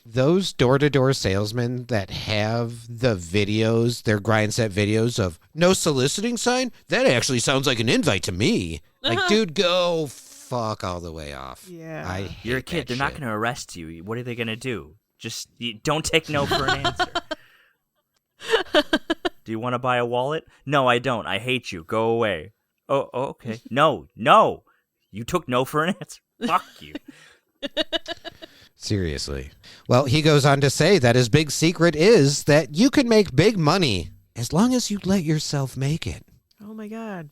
S2: Those door-to-door salesmen that have the videos, their grind set videos of no soliciting sign, that actually sounds like an invite to me. Like, dude, go fuck all the way off.
S3: Yeah.
S1: You're a kid. They're not going to arrest you. What are they going to do? Just don't take no for an answer. Do you want to buy a wallet? No, I don't. I hate you. Go away. Oh, okay. No. You took no for an answer. Fuck you.
S2: Seriously. Well, he goes on to say that his big secret is that you can make big money as long as you let yourself make it.
S3: Oh my God.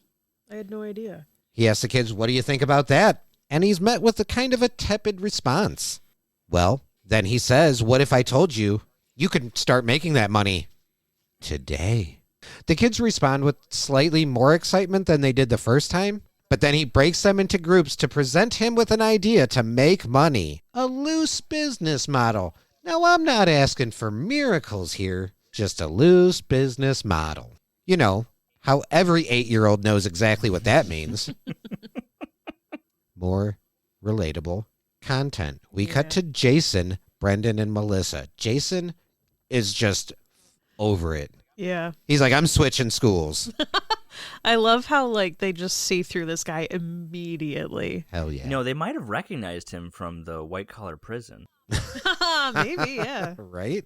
S3: I had no idea.
S2: He asks the kids, what do you think about that? And he's met with a kind of a tepid response. Well, then he says, what if I told you you could start making that money today? The kids respond with slightly more excitement than they did the first time. But then he breaks them into groups to present him with an idea to make money. A loose business model. Now, I'm not asking for miracles here, just a loose business model. You know, how every 8-year-old knows exactly what that means. More relatable content. We cut to Jason, Brendan, and Melissa. Jason is just over it.
S3: Yeah.
S2: He's like, I'm switching schools.
S3: I love how, like, they just see through this guy immediately.
S2: Hell yeah.
S1: You know, they might have recognized him from the white-collar prison.
S3: Maybe, yeah.
S2: Right?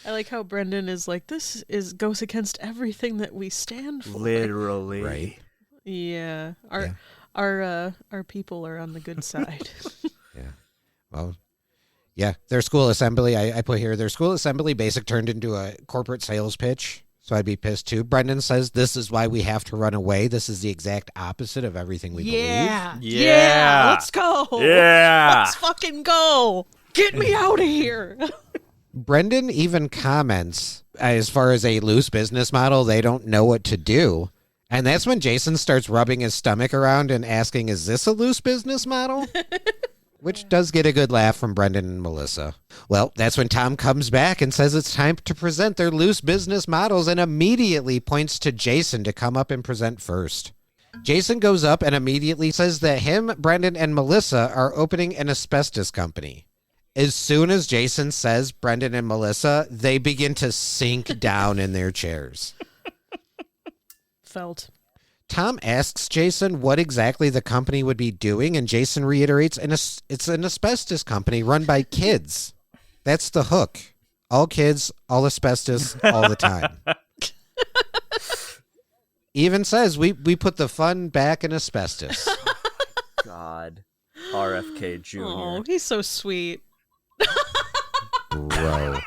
S3: I like how Brendan is like, this goes against everything that we stand for.
S1: Literally.
S2: Right.
S3: Yeah. Our people are on the good side.
S2: Yeah. Well, yeah. Their school assembly, I put here, their school assembly basic turned into a corporate sales pitch. So I'd be pissed too. Brendan says this is why we have to run away. This is the exact opposite of everything we believe.
S3: Yeah. Let's go.
S1: Yeah.
S3: Let's fucking go. Get me out of here.
S2: Brendan even comments, as far as a loose business model, they don't know what to do. And that's when Jason starts rubbing his stomach around and asking, is this a loose business model? Which does get a good laugh from Brendan and Melissa. Well, that's when Tom comes back and says it's time to present their loose business models and immediately points to Jason to come up and present first. Jason goes up and immediately says that him, Brendan, and Melissa are opening an asbestos company. As soon as Jason says Brendan and Melissa, they begin to sink down in their chairs.
S3: Felt.
S2: Tom asks Jason what exactly the company would be doing, and Jason reiterates it's an asbestos company run by kids. That's the hook. All kids, all asbestos, all the time. Even says we put the fun back in asbestos.
S1: God. RFK Jr.
S3: Oh, he's so sweet.
S2: Bro.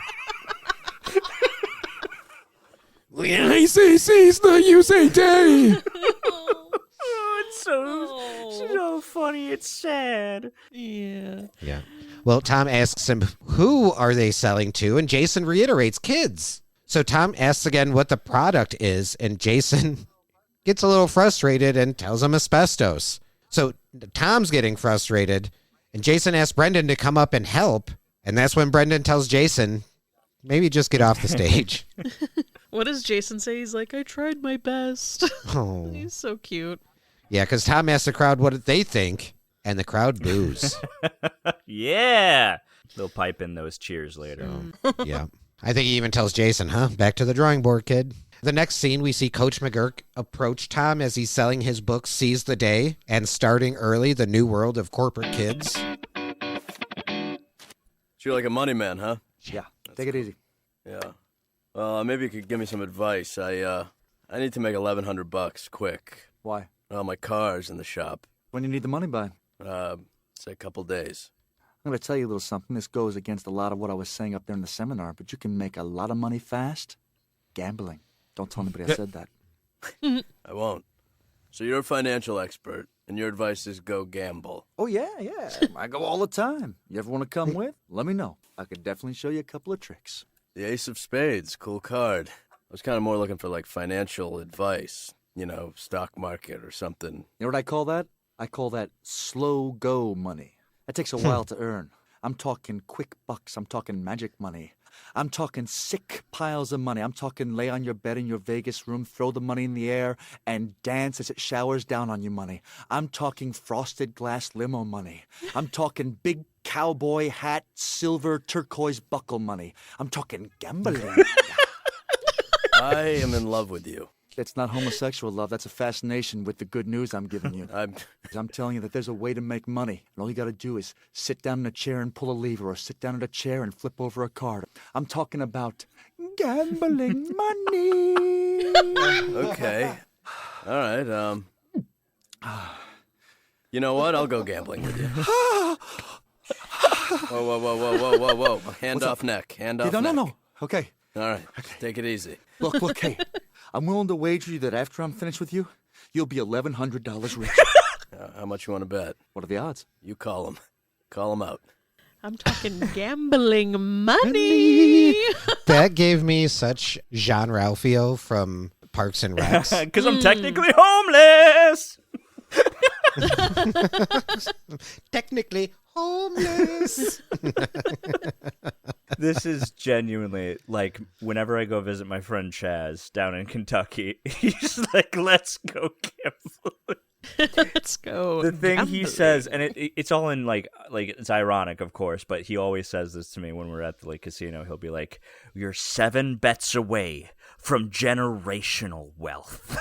S4: When I say C's, the you say day.
S1: Oh, it's so funny. It's sad.
S3: Yeah.
S2: Yeah. Well, Tom asks him, who are they selling to? And Jason reiterates, kids. So Tom asks again what the product is, and Jason gets a little frustrated and tells him asbestos. So Tom's getting frustrated, and Jason asks Brendan to come up and help, and that's when Brendan tells Jason, maybe just get off the stage.
S3: What does Jason say? He's like, I tried my best.
S2: Oh.
S3: He's so cute.
S2: Yeah, because Tom asks the crowd what they think, and the crowd boos.
S1: Yeah. They'll pipe in those cheers later.
S2: Yeah. I think he even tells Jason, back to the drawing board, kid. The next scene, we see Coach McGurk approach Tom as he's selling his book, Seize the Day, and Starting Early, The New World of Corporate Kids.
S5: So you're like a money man, huh?
S4: Yeah, take it easy.
S5: Yeah. Well, maybe you could give me some advice. I need to make $1,100 quick.
S4: Why?
S5: My car's in the shop.
S4: When you need the money by?
S5: Say a couple days.
S4: I'm going to tell you a little something. This goes against a lot of what I was saying up there in the seminar, but you can make a lot of money fast gambling. Don't tell anybody I said that.
S5: I won't. So you're a financial expert, and your advice is go gamble.
S4: Oh, yeah. I go all the time. You ever want to come with? Let me know. I could definitely show you a couple of tricks.
S5: The Ace of Spades, cool card. I was kind of more looking for, financial advice. Stock market or something.
S4: You know what I call that? I call that slow go money. That takes a while to earn. I'm talking quick bucks. I'm talking magic money. I'm talking sick piles of money. I'm talking lay on your bed in your Vegas room, throw the money in the air, and dance as it showers down on you money. I'm talking frosted glass limo money. I'm talking big cowboy hat, silver turquoise buckle money. I'm talking gambling.
S5: I am in love with you.
S4: It's not homosexual love. That's a fascination with the good news I'm giving you. I'm telling you that there's a way to make money. And all you got to do is sit down in a chair and pull a lever, or sit down in a chair and flip over a card. I'm talking about gambling money.
S5: Okay. All right. You know what? I'll go gambling with you. Whoa. Hand off neck. Hand off neck.
S4: No. Okay.
S5: All right. Take it easy.
S4: Look, hey. I'm willing to wager you that after I'm finished with you, you'll be $1,100 rich.
S5: How much you want to bet?
S4: What are the odds?
S5: You call them. Call them out.
S3: I'm talking gambling money.
S2: That gave me such Jean Ralphio from Parks and Recs.
S1: Because I'm technically homeless.
S2: Technically homeless.
S1: This is genuinely, whenever I go visit my friend Chaz down in Kentucky, he's like, let's go gambling.
S3: Let's go.
S1: The thing
S3: gambling.
S1: he says, and it's all in, it's ironic, of course, but he always says this to me when we're at the casino. He'll be like, you're 7 bets away from generational wealth.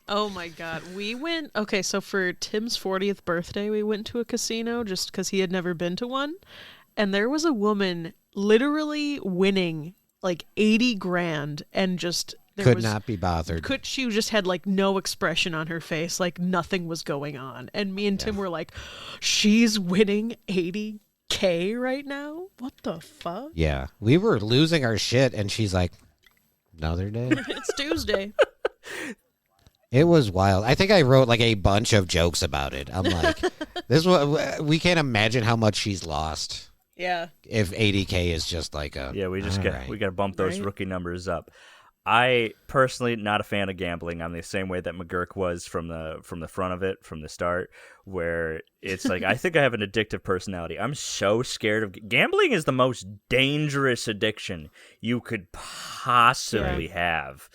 S3: Oh my God. We went, okay, so for Tim's 40th birthday, we went to a casino just because he had never been to one. And there was a woman literally winning like 80 grand and just
S2: Could not be bothered.
S3: She just had like no expression on her face, like nothing was going on. And me and Tim were like, she's winning 80K right now? What the fuck?
S2: Yeah. We were losing our shit, and she's like, another day?
S3: It's Tuesday.
S2: It was wild. I think I wrote like a bunch of jokes about it. I'm like, we can't imagine how much she's lost.
S3: Yeah.
S2: If 80K is just like a...
S1: Yeah, we got to bump those rookie numbers up. I personally not a fan of gambling. I'm the same way that McGurk was from the front of it, from the start, where it's like I think I have an addictive personality. I'm so scared of gambling. Is the most dangerous addiction you could possibly have.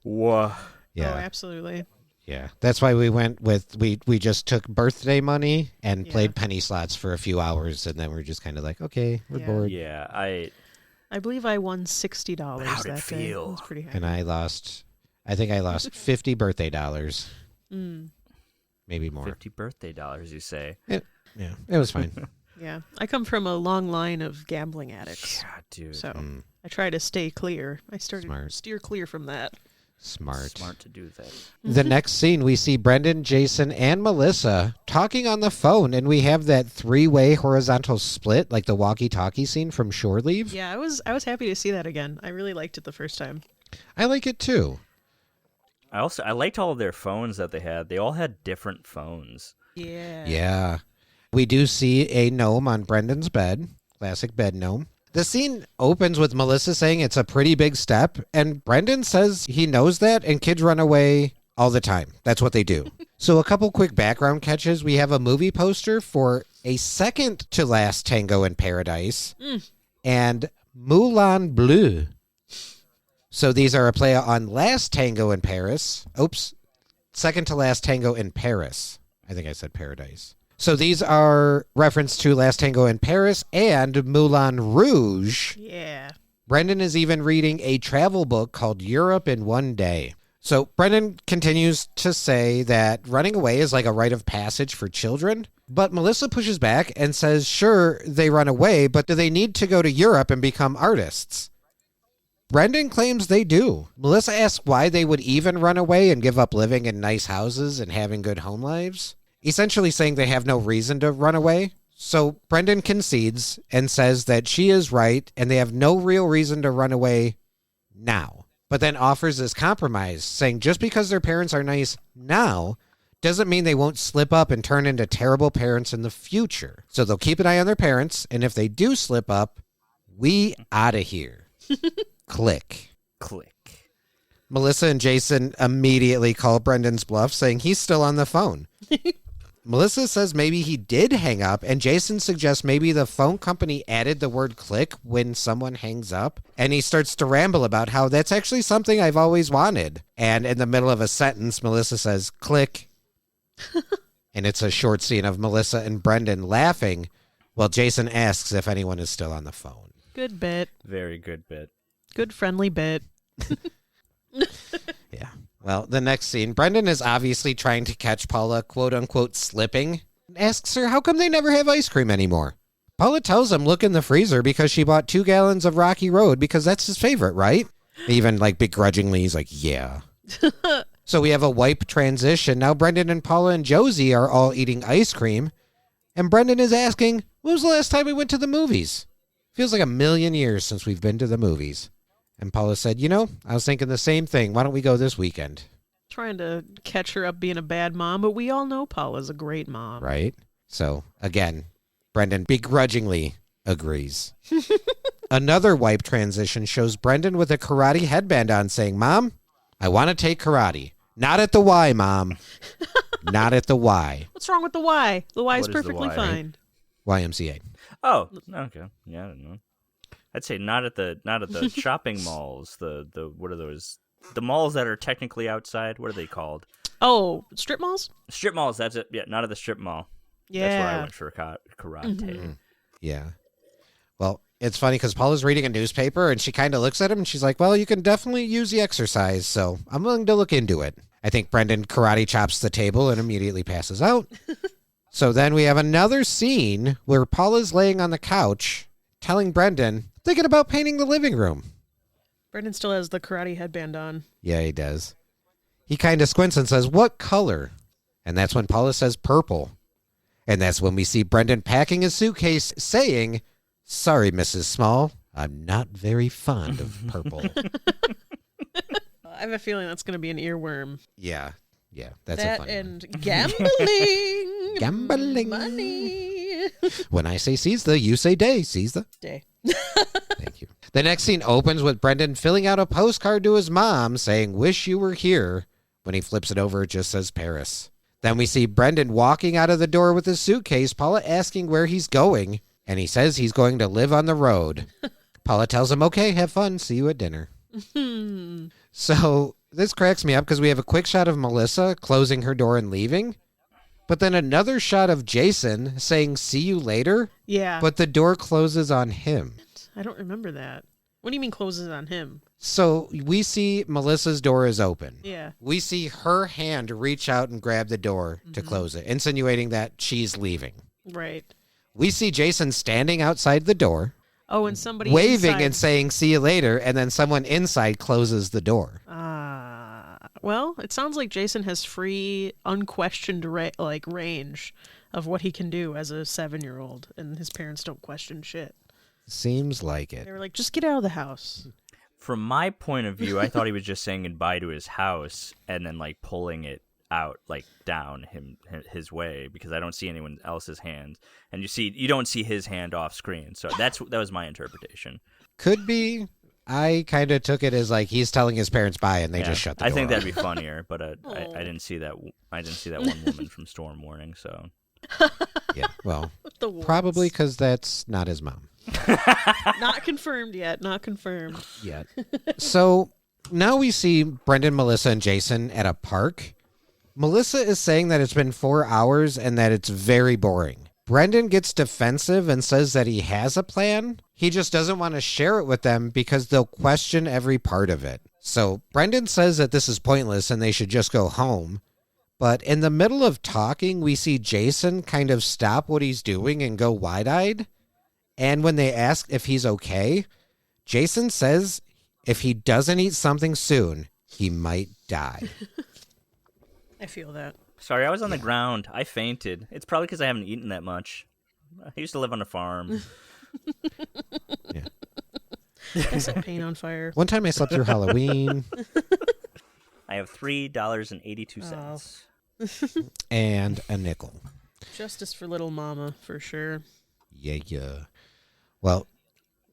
S1: Whoa.
S2: Yeah.
S3: Oh, absolutely.
S2: Yeah. That's why we went with we just took birthday money and played penny slots for a few hours, and then we're just kind of like, okay, we're bored.
S1: Yeah,
S3: I believe I won $60
S1: How'd it
S3: that day.
S1: feel?
S3: It was pretty happy.
S2: And I think I lost 50 birthday dollars. Maybe more.
S1: 50 birthday dollars, you say?
S2: Yeah, it was fine.
S3: Yeah. I come from a long line of gambling addicts.
S1: God, dude.
S3: So I try to stay clear. I started
S2: Smart.
S3: steer clear from that.
S2: Smart
S1: to do that.
S2: The next scene, we see Brendan, Jason, and Melissa talking on the phone, and we have that three-way horizontal split, like the walkie-talkie scene from Shore Leave.
S3: Yeah, I was happy to see that again. I really liked it the first time.
S2: I like it too.
S1: I liked all of their phones that they had. They all had different phones.
S3: Yeah.
S2: Yeah. We do see a gnome on Brendan's bed. Classic bed gnome. The scene opens with Melissa saying it's a pretty big step, and Brendan says he knows that, and kids run away all the time. That's what they do. So a couple quick background catches. We have a movie poster for a second to last Tango in Paradise and Moulin Bleu. So these are a play on Last Tango in Paris. Oops. Second to last Tango in Paris. I think I said Paradise. So these are reference to Last Tango in Paris and Moulin Rouge.
S3: Yeah.
S2: Brendan is even reading a travel book called Europe in One Day. So Brendan continues to say that running away is like a rite of passage for children. But Melissa pushes back and says, sure, they run away, but do they need to go to Europe and become artists? Brendan claims they do. Melissa asks why they would even run away and give up living in nice houses and having good home lives, essentially saying they have no reason to run away. So Brendan concedes and says that she is right and they have no real reason to run away now, but then offers this compromise, saying just because their parents are nice now doesn't mean they won't slip up and turn into terrible parents in the future. So they'll keep an eye on their parents, and if they do slip up, we outta here. Click. Melissa and Jason immediately call Brendan's bluff, saying he's still on the phone. Melissa says maybe he did hang up, and Jason suggests maybe the phone company added the word click when someone hangs up, and he starts to ramble about how that's actually something I've always wanted. And in the middle of a sentence, Melissa says, click. And it's a short scene of Melissa and Brendan laughing while Jason asks if anyone is still on the phone.
S3: Good bit.
S1: Very good bit.
S3: Good friendly bit.
S2: Yeah. Well, the next scene, Brendan is obviously trying to catch Paula, quote-unquote, slipping, and asks her how come they never have ice cream anymore. Paula tells him look in the freezer because she bought 2 gallons of Rocky Road because that's his favorite, right? Even, like, begrudgingly, he's like, yeah. So we have a wipe transition. Now Brendan and Paula and Josie are all eating ice cream, and Brendan is asking, when was the last time we went to the movies? Feels like a million years since we've been to the movies. And Paula said, I was thinking the same thing. Why don't we go this weekend?
S3: Trying to catch her up being a bad mom, but we all know Paula's a great mom.
S2: Right? So, again, Brendan begrudgingly agrees. Another wipe transition shows Brendan with a karate headband on saying, Mom, I want to take karate. Not at the Y, Mom. Not at the Y.
S3: What's wrong with the Y? The Y is
S1: What is the
S3: perfectly
S1: Y?
S3: fine.
S2: YMCA.
S1: Oh, okay. Yeah, I don't know. I'd say not at the shopping malls. The what are those? The malls that are technically outside. What are they called?
S3: Oh, strip malls?
S1: Strip malls. That's it. Yeah, not at the strip mall.
S3: Yeah.
S1: That's where I went for karate.
S3: Mm-hmm.
S2: Yeah. Well, it's funny because Paula's reading a newspaper and she kind of looks at him and she's like, well, you can definitely use the exercise, so I'm willing to look into it. I think Brendan karate chops the table and immediately passes out. So then we have another scene where Paula's laying on the couch telling Brendan, thinking about painting the living room.
S3: Brendan still has the karate headband on.
S2: Yeah, he does. He kind of squints and says, what color? And that's when Paula says purple. And that's when we see Brendan packing his suitcase saying, sorry, Mrs. Small, I'm not very fond of purple.
S3: I have a feeling that's going to be an earworm.
S2: Yeah, that's a
S3: that
S2: funny
S3: and gambling.
S2: Gambling.
S3: Money.
S2: When I say seize the, you say day. Seize the.
S3: Day.
S2: Thank you. The next scene opens with Brendan filling out a postcard to his mom saying, wish you were here. When he flips it over, it just says Paris. Then we see Brendan walking out of the door with his suitcase, Paula asking where he's going, and he says he's going to live on the road. Paula tells him, okay, have fun. See you at dinner. So this cracks me up because we have a quick shot of Melissa closing her door and leaving, but then another shot of Jason saying, see you later.
S3: Yeah.
S2: But the door closes on him.
S3: I don't remember that. What do you mean closes on him?
S2: So we see Melissa's door is open.
S3: Yeah.
S2: We see her hand reach out and grab the door to close it, insinuating that she's leaving.
S3: Right.
S2: We see Jason standing outside the door.
S3: Oh, and somebody
S2: waving
S3: inside...
S2: and saying, see you later, and then someone inside closes the door.
S3: Well, it sounds like Jason has free, unquestioned range of what he can do as a 7-year-old, and his parents don't question shit.
S2: Seems like it.
S3: They were like, just get out of the house.
S1: From my point of view, I thought he was just saying goodbye to his house and then like pulling it out like down his way, because I don't see anyone else's hand, and you don't see his hand off screen. So that was my interpretation.
S2: Could be. I kind of took it as like he's telling his parents bye and they just shut the door.
S1: I think
S2: off.
S1: that'd be funnier, but I didn't see that. I didn't see that one woman from Storm Warning. So
S2: yeah, well, probably because that's not his mom.
S3: Not confirmed yet. Not confirmed
S2: yet. So now we see Brendan, Melissa, and Jason at a park. Melissa is saying that it's been 4 hours and that it's very boring. Brendan gets defensive and says that he has a plan. He just doesn't want to share it with them because they'll question every part of it. So Brendan says that this is pointless and they should just go home. But in the middle of talking, we see Jason kind of stop what he's doing and go wide-eyed. And when they ask if he's okay, Jason says if he doesn't eat something soon, he might die.
S3: I feel that.
S1: Sorry, I was on the ground. I fainted. It's probably because I haven't eaten that much. I used to live on a farm.
S2: Yeah.
S3: I set paint on fire.
S2: One time I slept through Halloween.
S1: I have $3.82.
S2: And a nickel.
S3: Justice for little mama, for sure.
S2: Yeah. Well,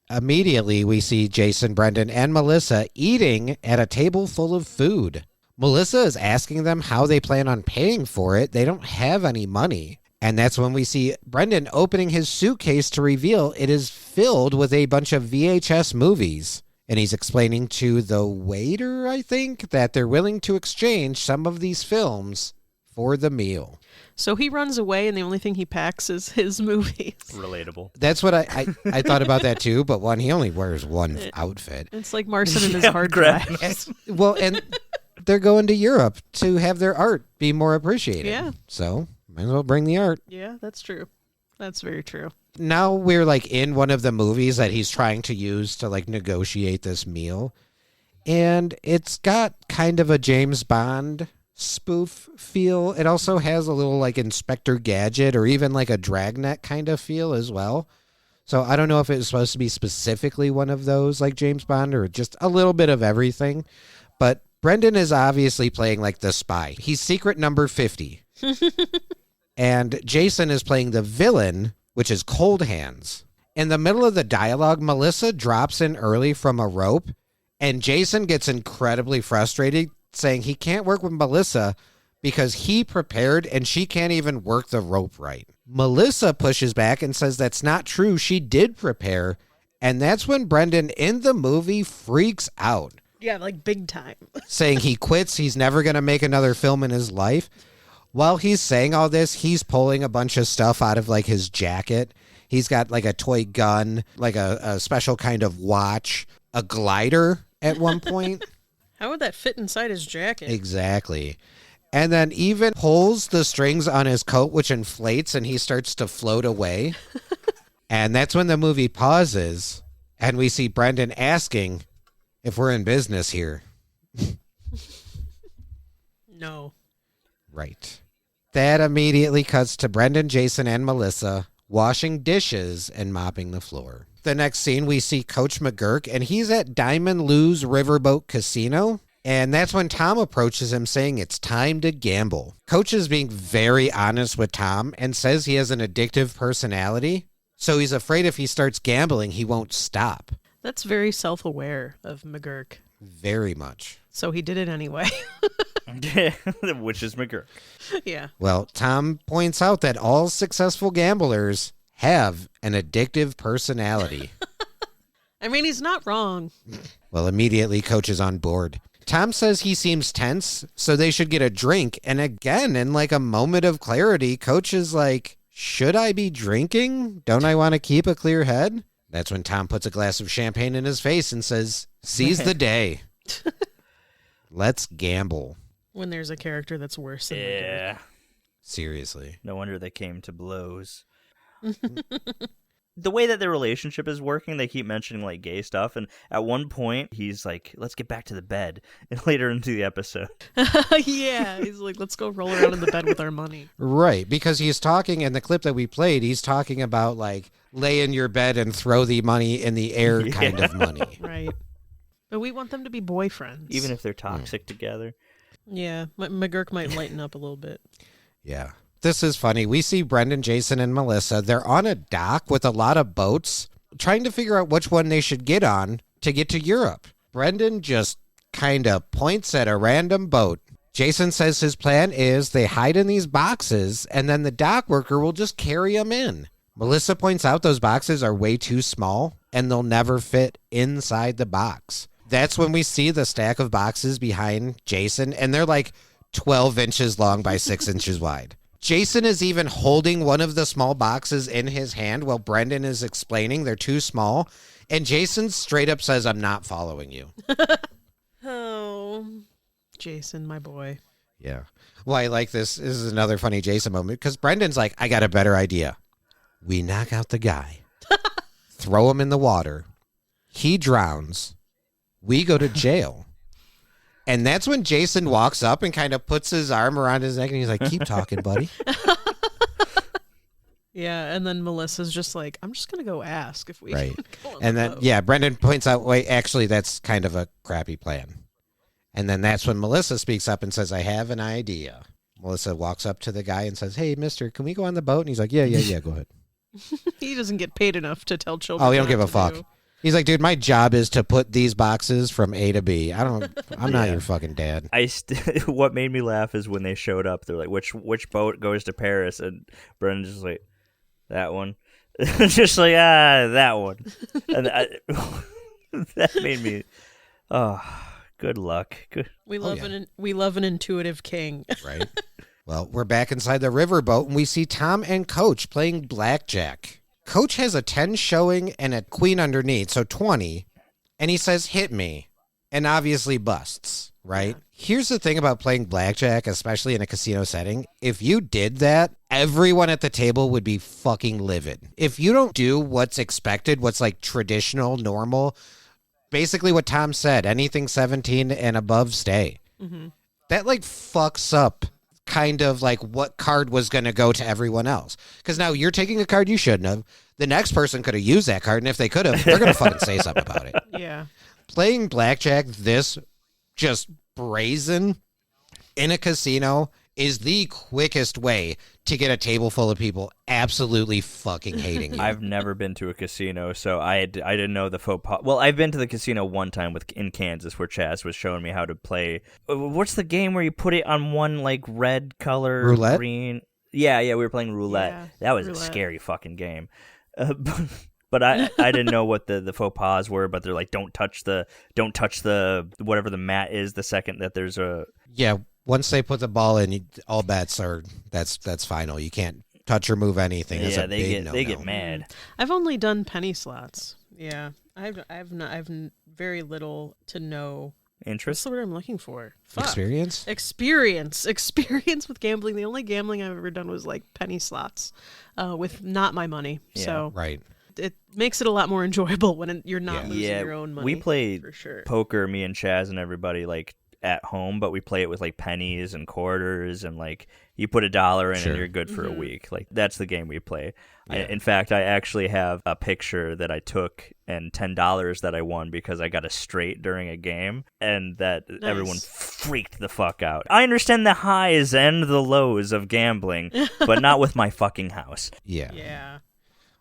S2: immediately we see Jason, Brendan, and Melissa eating at a table full of food. Melissa is asking them how they plan on paying for it. They don't have any money. And that's when we see Brendan opening his suitcase to reveal it is filled with a bunch of VHS movies. And he's explaining to the waiter, I think, that they're willing to exchange some of these films for the meal.
S3: So he runs away, and the only thing he packs is his movies.
S1: Relatable.
S2: That's what I thought about that too, but he only wears one outfit.
S3: It's like Marson and his hard drive.
S2: Well, and they're going to Europe to have their art be more appreciated.
S3: Yeah.
S2: So might as well bring the art.
S3: Yeah, that's true. That's very true.
S2: Now we're like in one of the movies that he's trying to use to like negotiate this meal. And it's got kind of a James Bond spoof feel. It also has a little like Inspector Gadget or even like a Dragnet kind of feel as well. So I don't know if it was supposed to be specifically one of those like James Bond or just a little bit of everything. But Brendan is obviously playing like the spy. He's secret number 50. And Jason is playing the villain, which is Cold Hands. In the middle of the dialogue, Melissa drops in early from a rope, and Jason gets incredibly frustrated, saying he can't work with Melissa because he prepared and she can't even work the rope right. Melissa pushes back and says that's not true. She did prepare. And that's when Brendan in the movie freaks out.
S3: Yeah, like big time.
S2: Saying he quits. He's never going to make another film in his life. While he's saying all this, he's pulling a bunch of stuff out of like his jacket. He's got like a toy gun, like a special kind of watch, a glider at one point.
S3: How would that fit inside his jacket?
S2: Exactly. And then even pulls the strings on his coat, which inflates, and he starts to float away. And that's when the movie pauses, and we see Brendan asking if we're in business here.
S3: No.
S2: Right. That immediately cuts to Brendan, Jason, and Melissa washing dishes and mopping the floor. The next scene, we see Coach McGurk, and he's at Diamond Lou's Riverboat Casino. And that's when Tom approaches him saying it's time to gamble. Coach is being very honest with Tom and says he has an addictive personality. So he's afraid if he starts gambling, he won't stop.
S3: That's very self-aware of McGurk.
S2: Very much.
S3: So he did it anyway.
S1: Which is McGurk.
S3: Yeah.
S2: Well, Tom points out that all successful gamblers have an addictive personality.
S3: I mean, he's not wrong.
S2: Well, immediately Coach is on board. Tom says he seems tense, so they should get a drink. And again, in like a moment of clarity, Coach is like, should I be drinking? Don't I want to keep a clear head? That's when Tom puts a glass of champagne in his face and says, seize the day. Let's gamble.
S3: When there's a character that's worse than McGurk.
S1: Yeah.
S2: Seriously.
S1: No wonder they came to blows. The way that their relationship is working, they keep mentioning like gay stuff, and at one point he's like, let's get back to the bed, and later into the episode.
S3: Yeah, he's like, let's go roll around in the bed with our money.
S2: Right, because he's talking in the clip that we played, he's talking about like lay in your bed and throw the money in the air kind of money.
S3: Right. But we want them to be boyfriends.
S1: Even if they're toxic together.
S3: Yeah, McGurk might lighten up a little bit.
S2: Yeah. This is funny. We see Brendan, Jason, and Melissa. They're on a dock with a lot of boats, trying to figure out which one they should get on to get to Europe. Brendan just kind of points at a random boat. Jason says his plan is they hide in these boxes, and then the dock worker will just carry them in. Melissa points out those boxes are way too small, and they'll never fit inside the box. That's when we see the stack of boxes behind Jason, and they're like 12 inches long by 6 inches wide. Jason is even holding one of the small boxes in his hand while Brendan is explaining they're too small. And Jason straight up says, I'm not following you.
S3: Oh, Jason, my boy.
S2: Yeah. Well, I like this. This is another funny Jason moment because Brendan's like, I got a better idea. We knock out the guy, throw him in the water. He drowns. We go to jail. And that's when Jason walks up and kind of puts his arm around his neck and he's like, keep talking, buddy.
S3: Yeah, and then Melissa's just like, I'm just going to go ask if we
S2: Right.
S3: can go on
S2: And
S3: the
S2: then,
S3: boat.
S2: yeah, Brendan points out, wait, actually, that's kind of a crappy plan. And then that's when Melissa speaks up and says, I have an idea. Melissa walks up to the guy and says, hey, mister, can we go on the boat? And he's like, yeah, go ahead.
S3: He doesn't get paid enough to tell children.
S2: Oh, he don't
S3: what
S2: give a
S3: to
S2: fuck.
S3: do.
S2: He's like, dude, my job is to put these boxes from A to B. I'm not
S1: Yeah.
S2: your fucking dad.
S1: What made me laugh is when they showed up. They're like, "Which boat goes to Paris?" And Brendan's just like, "That one." Just like that one. And that made me. Oh, good luck. Good.
S3: We love
S2: yeah.
S3: we love an intuitive king.
S2: Right. Well, we're back inside the riverboat, and we see Tom and Coach playing blackjack. Coach has a 10 showing and a queen underneath, so 20, and he says, hit me, and obviously busts, right?
S3: Yeah.
S2: Here's the thing about playing blackjack, especially in a casino setting. If you did that, everyone at the table would be fucking livid. If you don't do what's expected, what's like traditional, normal, basically what Tom said, anything 17 and above, stay.
S3: Mm-hmm.
S2: That like fucks up kind of like what card was going to go to everyone else. Because now you're taking a card you shouldn't have. The next person could have used that card, and if they could have, they're going to fucking say something about it.
S3: Yeah.
S2: Playing blackjack this just brazen in a casino is the quickest way to get a table full of people absolutely fucking hating you.
S1: I've never been to a casino, so I didn't know the faux pas. Well, I've been to the casino one time in Kansas where Chaz was showing me how to play. What's the game where you put it on one like red color,
S2: Roulette?
S1: green? Yeah, we were playing roulette.
S3: Yeah,
S1: that was
S3: roulette.
S1: a scary fucking game. But I didn't know what the faux pas were. But they're like, don't touch the whatever the mat is the second that there's a.
S2: Yeah, once they put the ball in, all bets are that's final. You can't touch or move anything. It's
S1: Yeah,
S2: a
S1: they
S2: big
S1: get
S2: no-no.
S1: they get mad.
S3: I've only done penny slots. Yeah. I've very little to no What's
S1: Interest?
S3: the word I'm looking for? Fuck.
S2: Experience?
S3: Experience with gambling. The only gambling I've ever done was like penny slots with not my money.
S1: Yeah.
S3: So
S2: Right.
S3: it makes it a lot more enjoyable when you're not losing your own money.
S1: We play
S3: for sure.
S1: poker, me and Chaz and everybody, like at home, but we play it with like pennies and quarters, and like you put $1 in
S2: Sure.
S1: and you're good for a week. Like that's the game we play.
S2: Yeah.
S1: In fact, I actually have a picture that I took and $10 that I won because I got a straight during a game, and that everyone freaked the fuck out. I understand the highs and the lows of gambling, but not with my fucking house.
S2: Yeah.
S3: Yeah.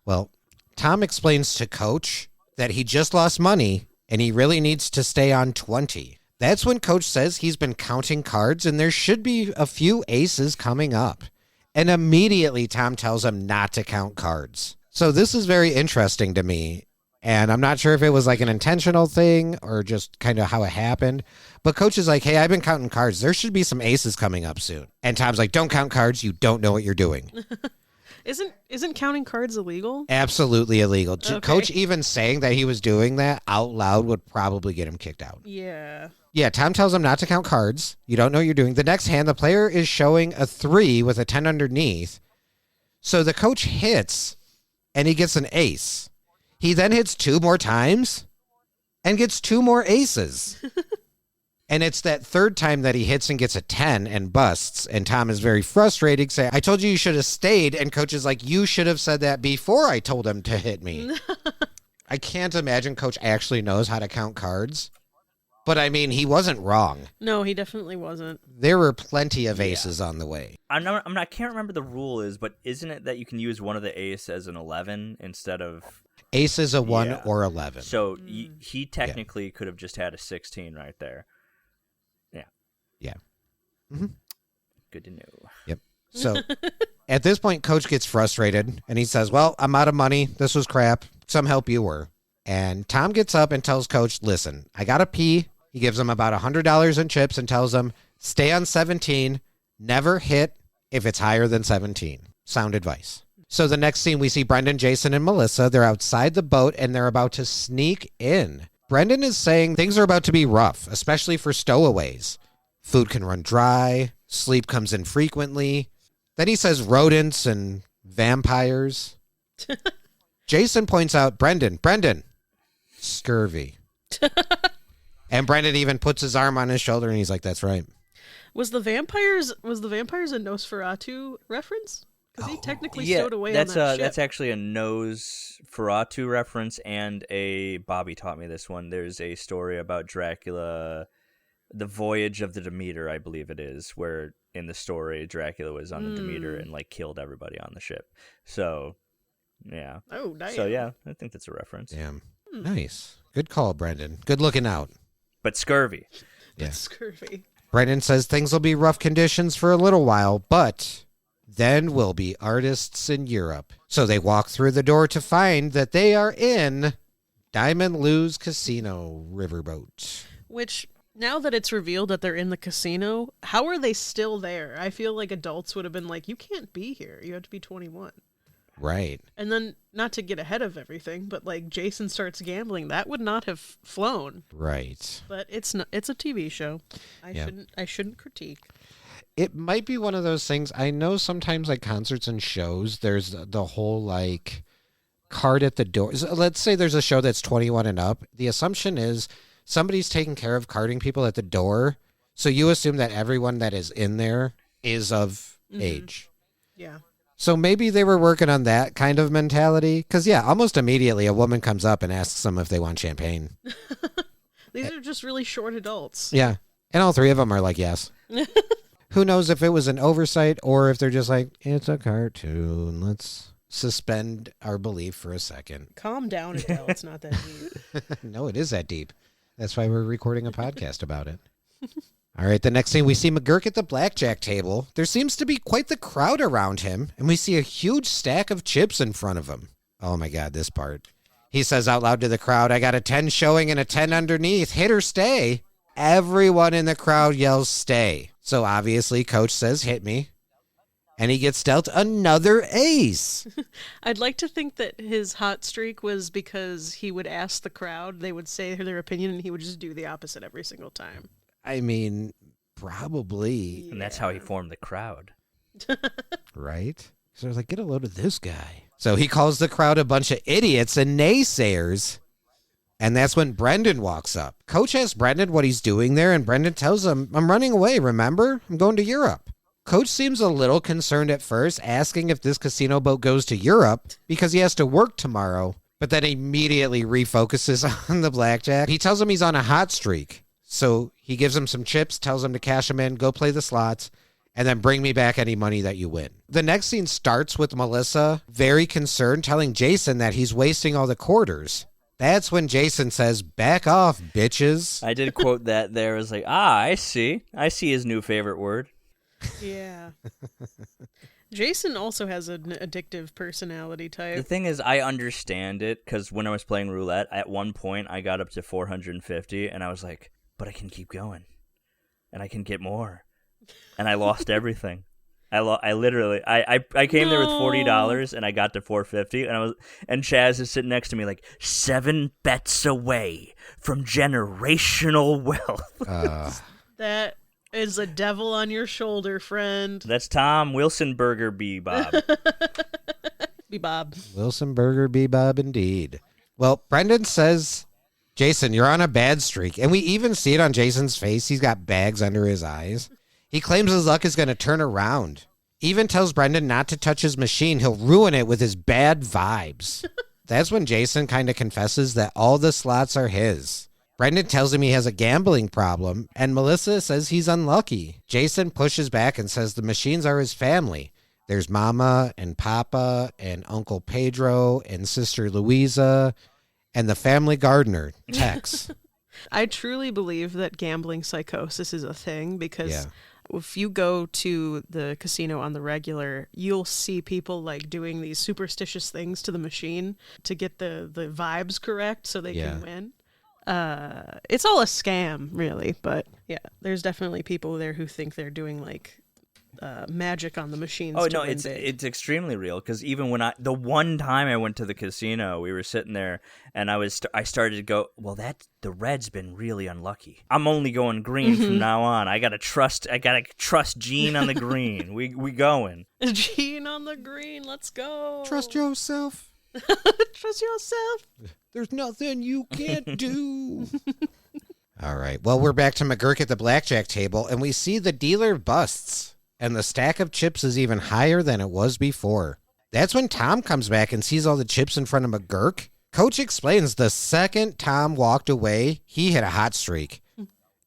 S2: Well, Tom explains to Coach that he just lost money and he really needs to stay on 20. That's when Coach says he's been counting cards and there should be a few aces coming up. And immediately Tom tells him not to count cards. So this is very interesting to me. And I'm not sure if it was like an intentional thing or just kind of how it happened. But Coach is like, hey, I've been counting cards. There should be some aces coming up soon. And Tom's like, don't count cards. You don't know what you're doing.
S3: Isn't counting cards illegal?
S2: Absolutely illegal.
S3: Okay.
S2: Coach even saying that he was doing that out loud would probably get him kicked out.
S3: Yeah.
S2: Yeah, Tom tells him not to count cards. You don't know what you're doing. The next hand, the player is showing a 3 with a 10 underneath. So the coach hits, and he gets an ace. He then hits 2 more times and gets 2 more aces. And it's that third time that he hits and gets a 10 and busts. And Tom is very frustrated, saying, I told you should have stayed. And Coach is like, you should have said that before I told him to hit me. I can't imagine Coach actually knows how to count cards. But, I mean, he wasn't wrong.
S3: No, he definitely wasn't.
S2: There were plenty of aces on the way.
S1: I can't remember the rule is, but isn't it that you can use one of the ace as an 11 instead of...
S2: Ace is a 1 or 11.
S1: So he technically could have just had a 16 right there.
S2: Yeah. Mm-hmm.
S1: Good to know.
S2: Yep. So at this point, Coach gets frustrated, and he says, well, I'm out of money. This was crap. Some help you were. And Tom gets up and tells Coach, listen, I got to pee. He gives him about $100 in chips and tells him, stay on 17, never hit if it's higher than 17. Sound advice. So the next scene, we see Brendan, Jason, and Melissa. They're outside the boat, and they're about to sneak in. Brendan is saying things are about to be rough, especially for stowaways. Food can run dry. Sleep comes in frequently. Then he says rodents and vampires. Jason points out, Brendan, scurvy. And Brendan even puts his arm on his shoulder and he's like, that's right.
S3: Was the vampires a Nosferatu reference? Because he technically stowed away on that ship.
S1: That's actually a Nosferatu reference and a Bobby taught me this one. There's a story about Dracula, the Voyage of the Demeter, I believe it is, where in the story Dracula was on the Demeter and like killed everybody on the ship. So, yeah.
S3: Oh, damn.
S1: So yeah, I think that's a reference.
S2: Damn. Nice. Good call, Brendan. Good looking out.
S1: But scurvy.
S2: Yeah.
S3: Scurvy.
S2: Brendan says things will be rough conditions for a little while, but then we'll be artists in Europe. So they walk through the door to find that they are in Diamond Lou's Casino riverboat.
S3: Which, now that it's revealed that they're in the casino, how are they still there? I feel like adults would have been like, you can't be here. You have to be 21.
S2: Right.
S3: And then, not to get ahead of everything, but like Jason starts gambling. That would not have flown.
S2: Right.
S3: But it's a TV show. I shouldn't critique.
S2: It might be one of those things. I know sometimes like concerts and shows, there's the whole like card at the door. So let's say there's a show that's 21 and up. The assumption is somebody's taking care of carding people at the door. So you assume that everyone that is in there is of age.
S3: Yeah.
S2: So maybe they were working on that kind of mentality. Because, yeah, almost immediately a woman comes up and asks them if they want champagne.
S3: These are just really short adults.
S2: Yeah. And all three of them are like, yes. Who knows if it was an oversight or if they're just like, it's a cartoon. Let's suspend our belief for a second.
S3: Calm down, Adele. It's not that deep.
S2: No, it is that deep. That's why we're recording a podcast about it. All right, the next scene, we see McGurk at the blackjack table. There seems to be quite the crowd around him, and we see a huge stack of chips in front of him. Oh, my God, this part. He says out loud to the crowd, I got a 10 showing and a 10 underneath. Hit or stay. Everyone in the crowd yells stay. So obviously, Coach says, hit me. and he gets dealt another ace.
S3: I'd like to think that his hot streak was because he would ask the crowd, they would say their opinion, and he would just do the opposite every single time.
S2: I mean, probably.
S1: And that's how he formed the crowd.
S2: Right? So I was like, get a load of this guy. So he calls the crowd a bunch of idiots and naysayers. And that's when Brendan walks up. Coach asks Brendan what he's doing there, and Brendan tells him, I'm running away, remember? I'm going to Europe. Coach seems a little concerned at first, asking if this casino boat goes to Europe because he has to work tomorrow, but then immediately refocuses on the blackjack. He tells him he's on a hot streak. So he gives him some chips, tells him to cash them in, go play the slots, and then bring me back any money that you win. The next scene starts with Melissa, very concerned, telling Jason that he's wasting all the quarters. That's when Jason says, back off, bitches.
S1: I did quote that there. I was like, I see. I see his new favorite word.
S3: Yeah. Jason also has an addictive personality type.
S1: The thing is, I understand it, because when I was playing roulette, at one point, I got up to 450, and I was like, but I can keep going, and I can get more. And I lost everything. I literally came there with $40 and I got to 450 and Chaz is sitting next to me like 7 bets away from generational wealth.
S3: That is a devil on your shoulder, friend.
S1: That's Tom Wilsonberger Bebob.
S3: Bebob.
S2: Wilsonberger Bebob indeed. Well, Brendan says, Jason, you're on a bad streak. And we even see it on Jason's face. He's got bags under his eyes. He claims his luck is going to turn around. Even tells Brendan not to touch his machine. He'll ruin it with his bad vibes. That's when Jason kind of confesses that all the slots are his. Brendan tells him he has a gambling problem, and Melissa says he's unlucky. Jason pushes back and says the machines are his family. There's Mama and Papa and Uncle Pedro and Sister Louisa and the family gardener, Tex.
S3: I truly believe that gambling psychosis is a thing because if you go to the casino on the regular, you'll see people like doing these superstitious things to the machine to get the vibes correct so they can win. It's all a scam, really. But yeah, there's definitely people there who think they're doing like magic on the machines.
S1: Oh no, it's extremely real. Because even when the one time I went to the casino, we were sitting there, and I started to go, well, the red's been really unlucky. I'm only going green from now on. I gotta trust Gene on the green. We going.
S3: Gene on the green. Let's go.
S2: Trust yourself.
S3: Trust yourself.
S2: There's nothing you can't do. All right. Well, we're back to McGurk at the blackjack table, and we see the dealer busts. And the stack of chips is even higher than it was before. That's when Tom comes back and sees all the chips in front of McGurk. Coach explains the second Tom walked away, he hit a hot streak.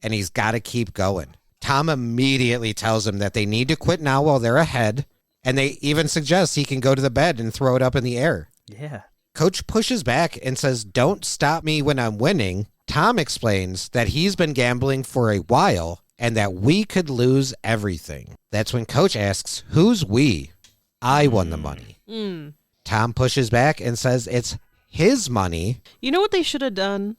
S2: And he's got to keep going. Tom immediately tells him that they need to quit now while they're ahead. And they even suggest he can go to the bed and throw it up in the air.
S1: Yeah.
S2: Coach pushes back and says, don't stop me when I'm winning. Tom explains that he's been gambling for a while and that we could lose everything. That's when Coach asks, who's we? I won the money. Tom pushes back and says it's his money.
S3: You know what they should have done?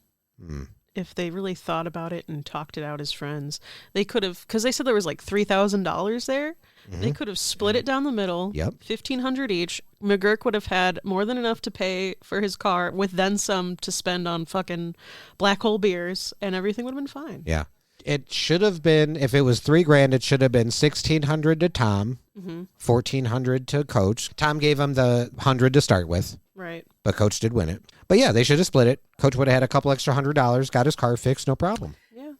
S3: If they really thought about it and talked it out as friends, they could have, because they said there was like $3,000 there. They could have split it down the middle.
S2: Yep.
S3: $1,500 each. McGurk would have had more than enough to pay for his car, with then some to spend on fucking black hole beers, and everything would have been fine.
S2: Yeah. It should have been, if it was $3,000, it should have been $1,600 to Tom, $1,400 to Coach. Tom gave him the $100 to start with.
S3: Right.
S2: But Coach did win it. But yeah, they should have split it. Coach would have had a couple extra $100, got his car fixed, no problem.
S3: Yeah.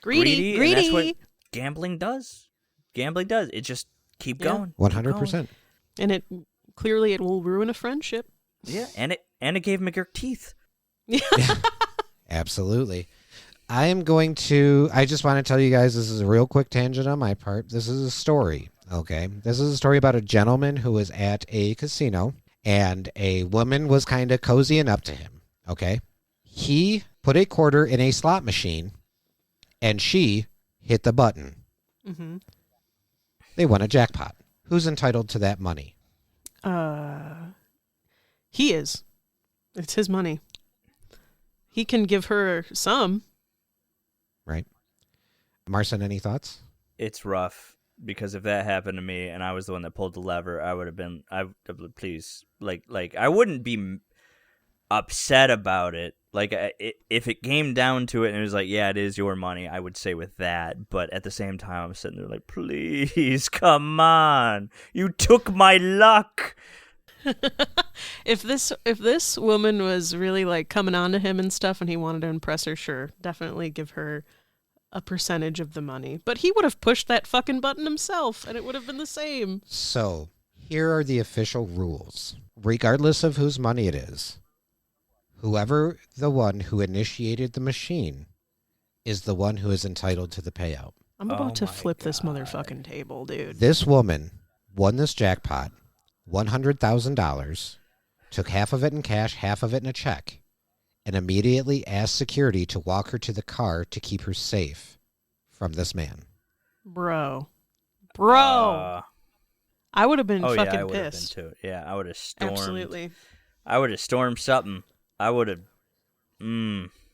S3: Greedy.
S1: And that's what gambling does. It just keep going.
S2: 100%.
S3: And it will ruin a friendship.
S1: Yeah, and it gave McGurk teeth.
S3: Yeah.
S2: Absolutely. I just want to tell you guys, this is a real quick tangent on my part. This is a story, okay? This is a story about a gentleman who was at a casino, and a woman was kind of cozying up to him, okay? He put a quarter in a slot machine, and she hit the button. They won a jackpot. Who's entitled to that money?
S3: He is. It's his money. He can give her some.
S2: Right. Marcin, any thoughts?
S1: It's rough. because if that happened to me and I was the one that pulled the lever, I would have been, please, like I wouldn't be upset about it. Like, if it came down to it and it was like, yeah, it is your money, I would say with that. But at the same time, I'm sitting there like, please, come on. You took my luck.
S3: If this woman was really like coming on to him and stuff and he wanted to impress her, sure, definitely give her a percentage of the money. But he would have pushed that fucking button himself and it would have been the same.
S2: So, here are the official rules. Regardless of whose money it is, whoever the one who initiated the machine is the one who is entitled to the payout.
S3: I'm about to flip this motherfucking table, dude.
S2: This woman won this jackpot, $100,000, took half of it in cash, half of it in a check, and immediately asked security to walk her to the car to keep her safe from this man.
S3: Bro. I would have been fucking
S1: I would have
S3: pissed.
S1: been too. Yeah, I would have stormed.
S3: Absolutely.
S1: I would have stormed something. I would have.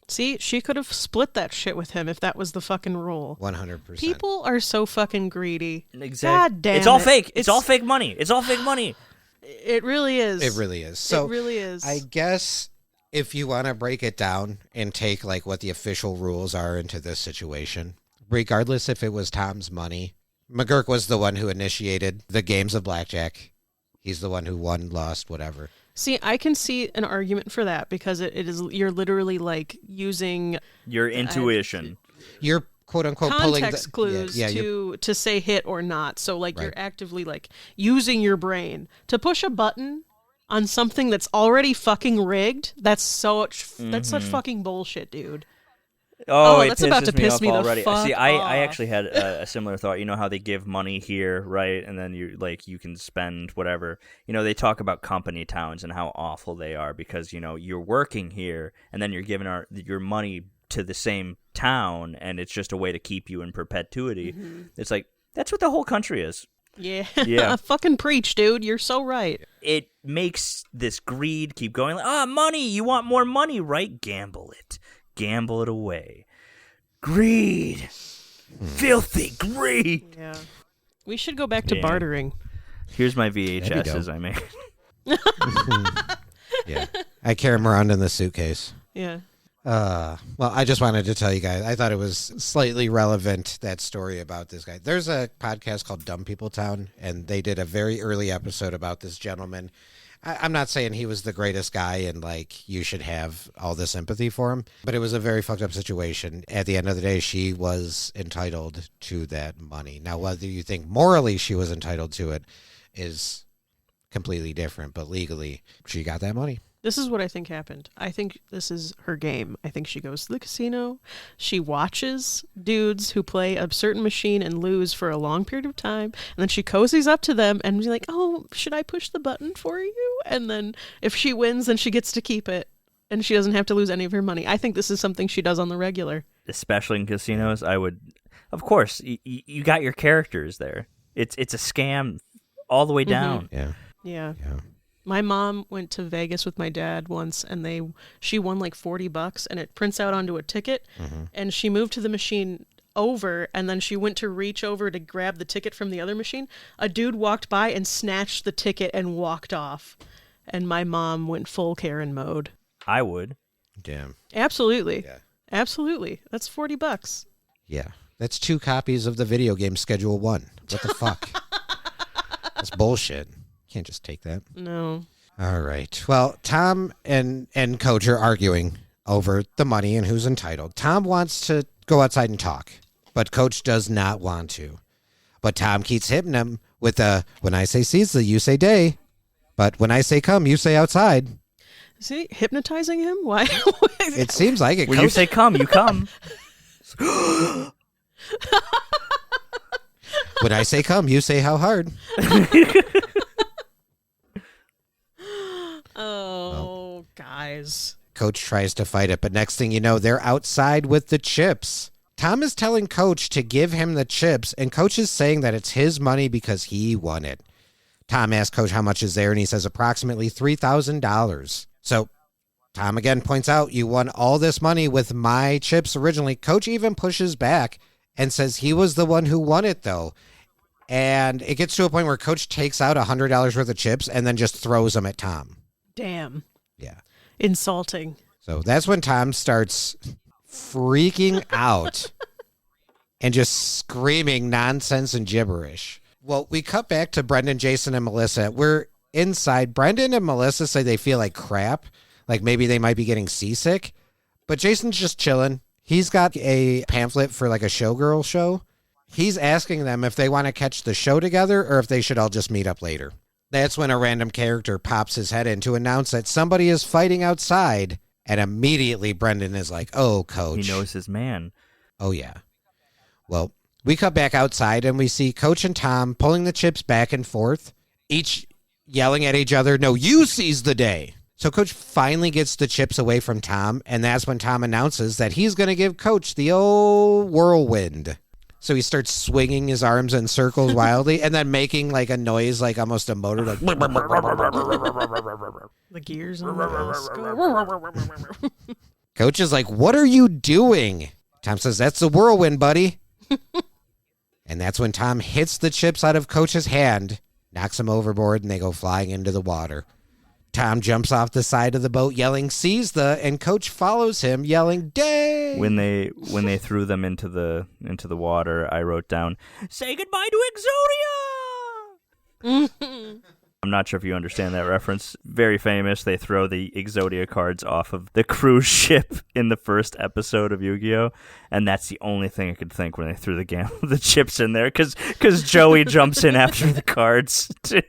S3: See, she could have split that shit with him if that was the fucking rule.
S2: 100%.
S3: People are so fucking greedy.
S1: Exactly.
S3: God damn
S1: it's all
S3: it.
S1: fake. It's all fake money. It's all fake money.
S3: It really is.
S2: It really is. So
S3: it really is.
S2: I guess if you want to break it down and take like what the official rules are into this situation, regardless if it was Tom's money, McGurk was the one who initiated the games of blackjack. He's the one who won, lost, whatever.
S3: See, I can see an argument for that because it is, you're literally like using
S1: your intuition.
S2: You're quote unquote
S3: context
S2: pulling
S3: clues
S2: yeah,
S3: to say hit or not. So like
S2: Right.
S3: you're actively like using your brain to push a button on something that's already fucking rigged. That's such fucking bullshit, dude.
S1: Oh, it
S3: that's about to
S1: pisses me
S3: piss
S1: off
S3: me the
S1: already.
S3: fuck
S1: See, I
S3: off.
S1: actually had a similar thought. You know how they give money here, right? And then you can spend whatever. You know, they talk about company towns and how awful they are because, you know, you're working here and then you're giving your money to the same town and it's just a way to keep you in perpetuity. Mm-hmm. It's like, that's what the whole country is.
S3: Yeah. Fucking preach, dude. You're so right.
S1: It makes this greed keep going. Like, money. You want more money, right? Gamble it. Gamble it away. Greed. Filthy greed.
S3: Yeah. We should go back to bartering.
S1: Here's my VHSs I made.
S2: Yeah. I carry them around in the suitcase.
S3: Yeah.
S2: Well, I just wanted to tell you guys, I thought it was slightly relevant, that story about this guy. There's a podcast called Dumb People Town, and they did a very early episode about this gentleman. I'm not saying he was the greatest guy and, like, you should have all this empathy for him, but it was a very fucked up situation. At the end of the day, she was entitled to that money. Now, whether you think morally she was entitled to it is completely different, but legally, she got that money.
S3: This is what I think happened. I think this is her game. I think she goes to the casino. She watches dudes who play a certain machine and lose for a long period of time. And then she cozies up to them and be like, oh, should I push the button for you? And then if she wins, then she gets to keep it. And she doesn't have to lose any of her money. I think this is something she does on the regular.
S1: Especially in casinos, I would... Of course, you got your characters there. It's a scam all the way down.
S2: Yeah.
S3: Yeah. My mom went to Vegas with my dad once, and she won like $40, and it prints out onto a ticket. Mm-hmm. And she moved to the machine over, and then she went to reach over to grab the ticket from the other machine. A dude walked by and snatched the ticket and walked off. And my mom went full Karen mode.
S1: I would.
S2: Damn.
S3: Absolutely.
S2: Yeah.
S3: Absolutely. That's $40.
S2: Yeah. That's 2 copies of the video game Schedule 1. What the fuck? That's bullshit. Can't just take that.
S3: No.
S2: All right. Well, Tom and Coach are arguing over the money and who's entitled. Tom wants to go outside and talk, but Coach does not want to. But Tom keeps hitting him with when I say season, you say day. But when I say come, you say outside.
S3: Is he hypnotizing him? Why?
S2: It seems like it.
S1: When you say come, you come.
S2: When I say come, you say how hard.
S3: Oh, guys.
S2: Coach tries to fight it, but next thing you know, they're outside with the chips. Tom is telling Coach to give him the chips, and Coach is saying that it's his money because he won it. Tom asks Coach how much is there, and he says approximately $3,000. So Tom again points out, you won all this money with my chips originally. Coach even pushes back and says he was the one who won it, though. And it gets to a point where Coach takes out $100 worth of chips and then just throws them at Tom.
S3: Damn.
S2: Yeah.
S3: Insulting.
S2: So that's when Tom starts freaking out and just screaming nonsense and gibberish. Well, we cut back to Brendan, Jason, and Melissa. We're inside. Brendan and Melissa say they feel like crap, like maybe they might be getting seasick. But Jason's just chilling. He's got a pamphlet for like a showgirl show. He's asking them if they want to catch the show together or if they should all just meet up later. That's when a random character pops his head in to announce that somebody is fighting outside. And immediately Brendan is like, oh, Coach.
S1: He knows his man.
S2: Oh, yeah. Well, we cut back outside and we see Coach and Tom pulling the chips back and forth, each yelling at each other, no, you seize the day. So Coach finally gets the chips away from Tom, and that's when Tom announces that he's going to give Coach the old whirlwind. So he starts swinging his arms in circles wildly and then making like a noise like almost a motor. Like
S3: The gears on the bus go.
S2: Coach is like, what are you doing? Tom says, that's the whirlwind, buddy. And that's when Tom hits the chips out of Coach's hand, knocks him overboard, and they go flying into the water. Tom jumps off the side of the boat yelling, seize the, and Coach follows him yelling, day.
S1: When they threw them into the water, I wrote down, say goodbye to Exodia! I'm not sure if you understand that reference. Very famous. They throw the Exodia cards off of the cruise ship in the first episode of Yu-Gi-Oh! And that's the only thing I could think when they threw the chips in there, because Joey jumps in after the cards, too.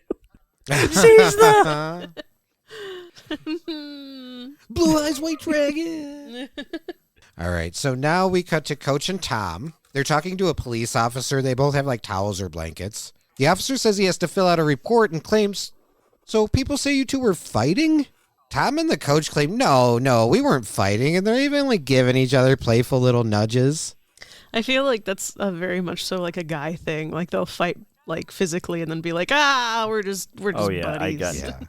S1: Seize them!
S2: Blue Eyes White Dragon. All right, so now we cut to Coach and Tom. They're talking to a police officer. They both have like towels or blankets. The officer says he has to fill out a report and claims, so people say you two were fighting? Tom and the coach claim, no, we weren't fighting, and they're even like giving each other playful little nudges.
S3: I feel like that's very much so like a guy thing. Like they'll fight like physically and then be like, we're just
S1: Oh yeah,
S3: buddies.
S1: I got
S2: Yeah.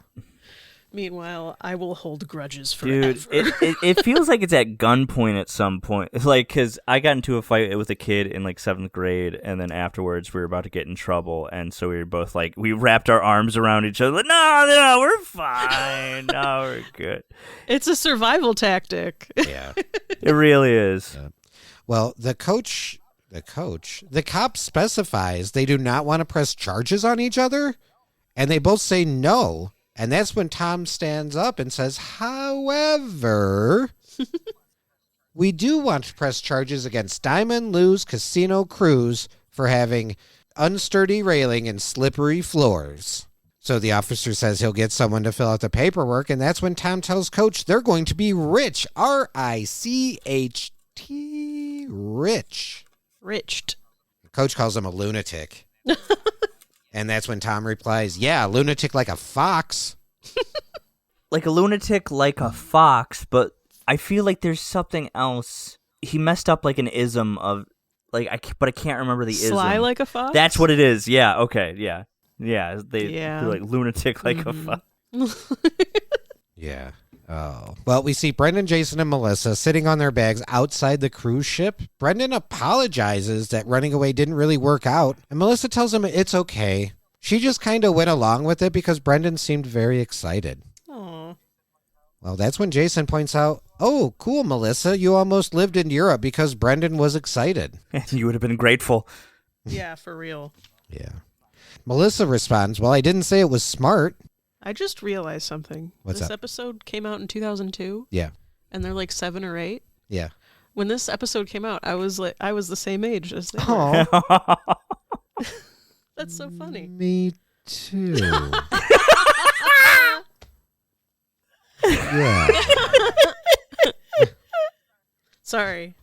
S3: Meanwhile, I will hold grudges forever.
S1: Dude, it feels like it's at gunpoint at some point. Like, because I got into a fight with a kid in, like, 7th grade, and then afterwards we were about to get in trouble, and so we were both, like, we wrapped our arms around each other, like, no, we're fine. No, we're good.
S3: It's a survival tactic.
S2: Yeah.
S1: It really is.
S2: Well, the cop specifies they do not want to press charges on each other, and they both say no. And that's when Tom stands up and says, however, we do want to press charges against Diamond Lou's Casino Cruise for having unsturdy railing and slippery floors. So the officer says he'll get someone to fill out the paperwork, and that's when Tom tells Coach they're going to be rich. R-I-C-H-T, rich.
S3: Riched.
S2: Coach calls him a lunatic. And that's when Tom replies, yeah, lunatic like a fox.
S1: Like a lunatic, like a fox, but I feel like there's something else. He messed up like an ism of, like, but I can't remember the ism.
S3: Sly like a fox?
S1: That's what it is. Yeah, okay, yeah. Yeah, they're like lunatic like a fox.
S2: Yeah. Oh. Well, we see Brendan, Jason, and Melissa sitting on their bags outside the cruise ship. Brendan apologizes that running away didn't really work out, and Melissa tells him it's okay. She just kind of went along with it because Brendan seemed very excited.
S3: Aw.
S2: Well, that's when Jason points out, oh, cool, Melissa, you almost lived in Europe because Brendan was excited.
S1: You would have been grateful.
S3: Yeah, for real.
S2: Yeah. Melissa responds, well, I didn't say it was smart.
S3: I just realized something.
S2: What's
S3: this
S2: up?
S3: episode came out in 2002.
S2: Yeah.
S3: And they're like 7 or 8.
S2: Yeah.
S3: When this episode came out, I was the same age as they were.
S2: Oh,
S3: That's so funny.
S2: me too. Yeah.
S3: Sorry.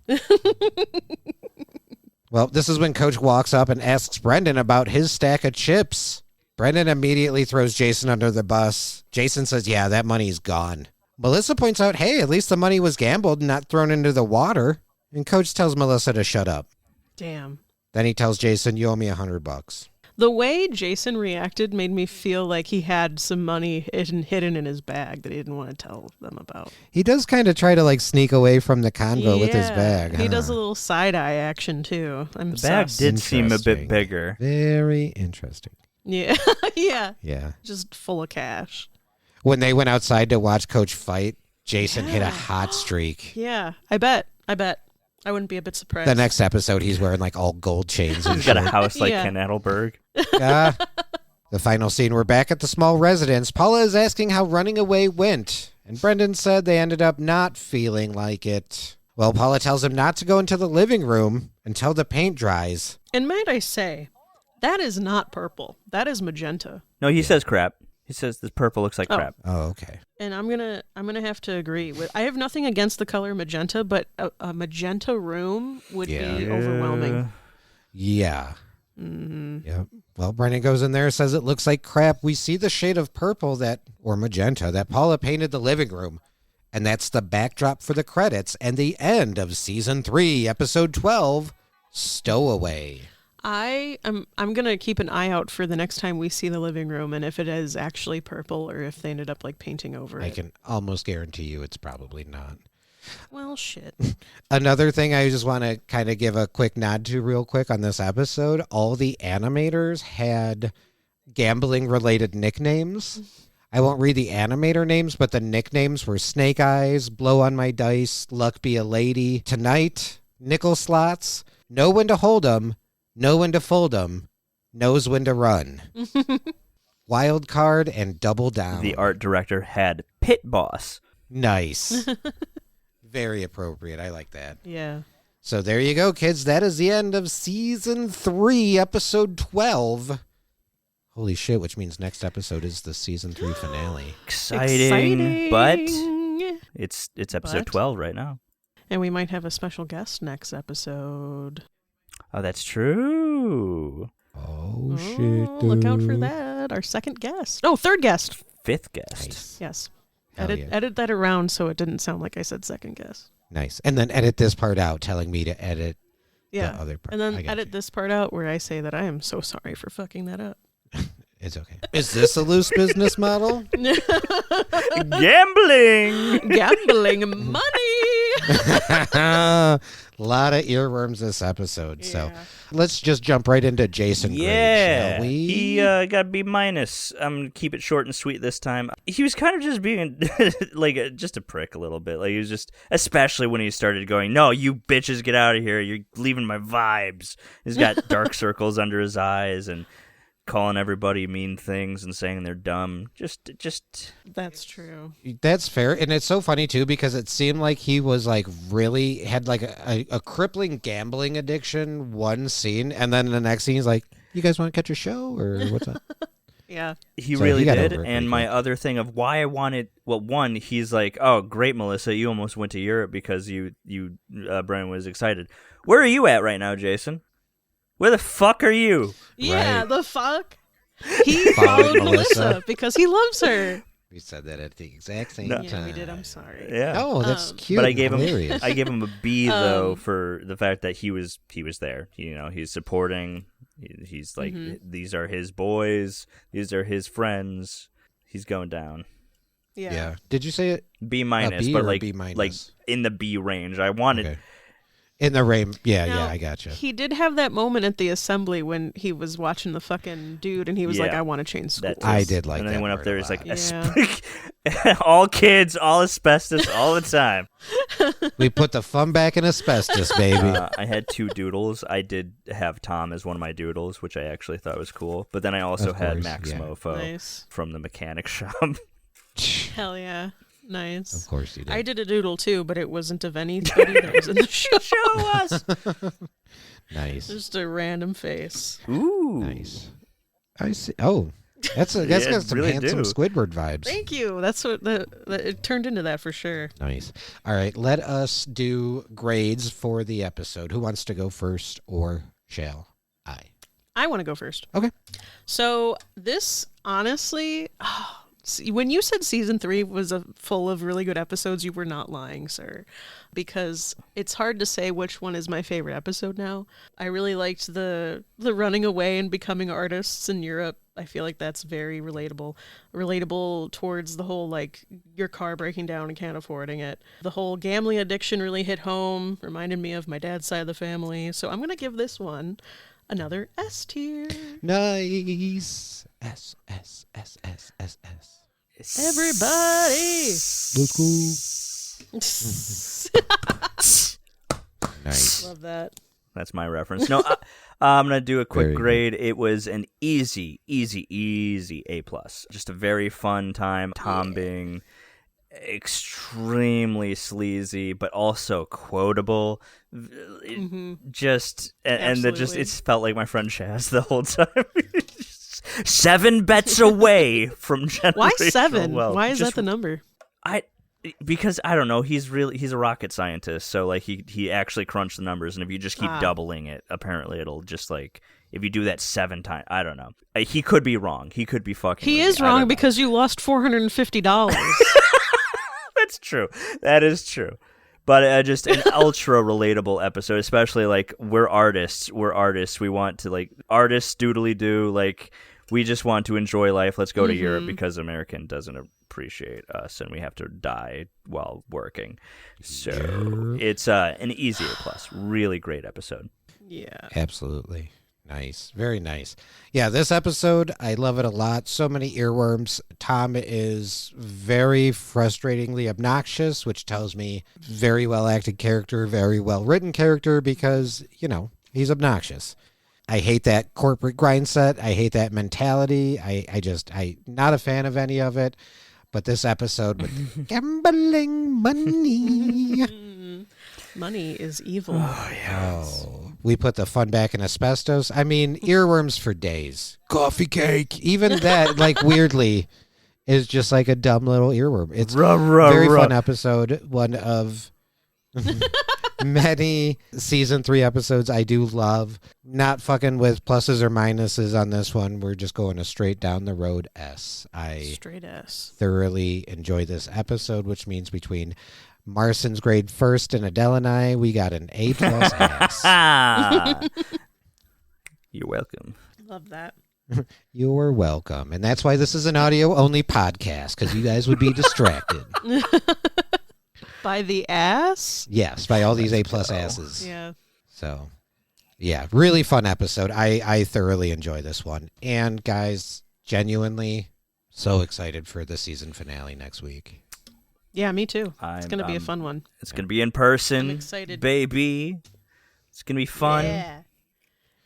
S2: Well, this is when Coach walks up and asks Brendan about his stack of chips. Brendan immediately throws Jason under the bus. Jason says, yeah, that money's gone. Melissa points out, hey, at least the money was gambled and not thrown into the water. And Coach tells Melissa to shut up.
S3: Damn.
S2: Then he tells Jason, you owe me $100.
S3: The way Jason reacted made me feel like he had some money hidden in his bag that he didn't want to tell them about.
S2: He does kind of try to like sneak away from the convo with his bag.
S3: He does a little side-eye action too.
S1: The bag did seem a bit bigger.
S2: Very interesting.
S3: Yeah.
S2: Yeah.
S3: Just full of cash.
S2: When they went outside to watch Coach fight, Jason hit a hot streak.
S3: Yeah. I bet. I wouldn't be a bit surprised.
S2: The next episode, he's wearing like all gold chains. And
S1: He's got a house like Ken Adelberg.
S2: The final scene, we're back at the small residence. Paula is asking how running away went, and Brendan said they ended up not feeling like it. Well, Paula tells him not to go into the living room until the paint dries.
S3: And might I say, that is not purple. That is magenta.
S1: No, he says crap. He says this purple looks like crap.
S2: Oh, okay.
S3: And I'm gonna have to agree with. I have nothing against the color magenta, but a magenta room would be overwhelming.
S2: Yeah.
S3: Mm-hmm.
S2: Yep. Well, Brendan goes in there, says it looks like crap. We see the shade of purple or magenta that Paula painted the living room. And that's the backdrop for the credits and the end of season 3, episode 12, Stowaway.
S3: I'm gonna keep an eye out for the next time we see the living room, and if it is actually purple or if they ended up like painting over it.
S2: I can almost guarantee you it's probably not.
S3: Well, shit.
S2: Another thing I just want to kind of give a quick nod to real quick on this episode, all the animators had gambling-related nicknames. I won't read the animator names, but the nicknames were Snake Eyes, Blow on My Dice, Luck Be a Lady, Tonight, Nickel Slots, Know When to Hold 'em, Know When to Fold 'em, Knows When to Run. Wild Card and Double Down.
S1: The art director had Pit Boss.
S2: Nice. Very appropriate. I like that.
S3: Yeah.
S2: So there you go, kids. That is the end of season 3, episode 12. Holy shit, which means next episode is the season 3 finale.
S1: Exciting. But it's episode 12 right now.
S3: And we might have a special guest next episode.
S1: Oh, that's true.
S2: Oh, shit.
S3: Look out for that. Our second guest. Oh, third guest.
S1: Fifth guest.
S2: Nice.
S3: Yes.
S2: Hell yeah.
S3: Edit that around so it didn't sound like I said second guest.
S2: Nice. And then edit this part out, telling me to edit
S3: Yeah.
S2: the other part.
S3: And
S2: I
S3: then
S2: got
S3: edit
S2: you.
S3: this part out where I say that I am so sorry for fucking that up.
S2: It's okay. Is this a loose business model?
S1: Gambling.
S3: Gambling money.
S2: A lot of earworms this episode. So let's just jump right into Jason Grade, shall we?
S1: He got B-. Keep it short and sweet this time. He was kind of just being like just a prick a little bit. Like he was just, especially when he started going, "No, you bitches, get out of here! You're leaving my vibes." He's got dark circles under his eyes and calling everybody mean things and saying they're dumb. Just
S3: That's true.
S2: That's fair. And it's so funny, too, because it seemed like he was like really had like a crippling gambling addiction one scene. And then the next scene, he's like, you guys want to catch a show or what's up?
S3: Yeah.
S1: He
S2: So
S1: really
S2: he got
S1: did.
S2: over it
S1: And
S2: pretty
S1: my
S2: quick.
S1: other thing of why I wanted, well, one, he's like, "Oh, great, Melissa, you almost went to Europe because Brennan was excited." Where are you at right now, Jason? Where the fuck are you?
S3: Yeah,
S2: Right.
S3: the fuck? He followed Melissa because he loves her.
S2: We said that at the exact same
S1: No.
S3: Yeah,
S2: time.
S3: we did. I'm sorry.
S1: Yeah.
S2: Oh, that's cute.
S1: But I gave
S2: hilarious.
S1: him a B though for the fact that he was there. He's supporting. He's like, these are his boys. These are his friends. He's going down.
S3: Yeah.
S2: Did you say it?
S1: B-,
S2: B
S1: but
S2: or
S1: like
S2: B-?
S1: like in the B range. I wanted.
S2: Okay. In the rain. Yeah,
S3: Now,
S2: I gotcha.
S3: He did have that moment at the assembly when he was watching the fucking dude and he was like,
S1: Yeah.
S3: I want to change schools.
S1: That
S2: I did like
S1: and then
S2: that
S1: he went up
S2: part
S1: there.
S2: a
S1: He's like,
S3: lot.
S1: all kids, all asbestos, all the time.
S2: We put the fun back in asbestos, baby.
S1: I had 2 doodles. I did have Tom as one of my doodles, which I actually thought was cool. But then I also
S2: Of
S1: had
S2: course,
S1: Max
S2: yeah.
S1: Mofo
S3: Nice.
S1: from the mechanic shop.
S3: Hell yeah. Nice.
S2: Of course you did.
S3: I did a doodle too, but it wasn't of anybody that was in the show.
S1: Show us.
S2: Nice.
S3: Just a random face.
S1: Ooh.
S2: Nice. I see. Oh, that's
S1: Yeah,
S2: got some
S1: really
S2: handsome
S1: do.
S2: Squidward vibes.
S3: Thank you. That's what it turned into that for sure.
S2: Nice. All right, let us do grades for the episode. Who wants to go first, or shall I?
S3: I want to go first.
S2: Okay.
S3: So this honestly, When you said season 3 was full of really good episodes, you were not lying, sir. Because it's hard to say which one is my favorite episode now. I really liked the running away and becoming artists in Europe. I feel like that's very relatable. Relatable towards the whole, like, your car breaking down and can't affording it. The whole gambling addiction really hit home, reminded me of my dad's side of the family. So I'm going to give this one another S tier.
S2: Nice. S.
S3: Everybody.
S2: Let's go. Nice.
S3: Love that.
S1: That's my reference. No, I'm going to do a quick
S2: Very
S1: grade. It was an easy A+. Just a very fun time. Tom being extremely sleazy, but also quotable. Just, and it felt like my friend Shaz the whole time. 7 bets away from generational
S3: Why 7?
S1: wealth.
S3: Why is that the number?
S1: Because I don't know, he's a rocket scientist, so like he actually crunched the numbers, and if you just keep doubling it, apparently it'll just like, if you do that 7 times, I don't know. He could be wrong. He could be fucking.
S3: He is wrong because you lost $450.
S1: That's true. That is true. But just an ultra relatable episode, especially like we're artists. We want to like artists doodly do, like we just want to enjoy life. Let's go to Europe because American doesn't appreciate us and we have to die while working. So it's an easy A+. Really great episode.
S3: Yeah.
S2: Absolutely. Nice. Very nice. Yeah, this episode, I love it a lot. So many earworms. Tom is very frustratingly obnoxious, which tells me very well acted character, very well written character, because, you know, he's obnoxious. I hate that corporate grind set. I hate that mentality. I'm not a fan of any of it. But this episode with gambling money.
S3: Money is evil.
S1: Oh, yes.
S2: Oh, we put the fun back in asbestos. I mean, earworms for days. Coffee cake. Even that, like, weirdly, is just like a dumb little earworm. It's a very fun episode. One of many season 3 episodes I do love. Not fucking with pluses or minuses on this one. We're just going a straight down the road S.
S3: Straight S.
S2: Thoroughly enjoy this episode, which means between Marson's grade first and Adele and I, we got an A+ ass.
S1: You're welcome.
S3: Love that.
S2: You're welcome. And that's why this is an audio-only podcast, because you guys would be distracted.
S3: By the ass?
S2: Yes, by all these A+ asses.
S3: Yeah.
S2: So, yeah, really fun episode. I thoroughly enjoy this one. And, guys, genuinely so excited for the season finale next week.
S3: Yeah, me too. It's going to be a fun one.
S1: It's going to be in person.
S3: I'm excited.
S1: Baby. It's going to be fun.
S3: Yeah.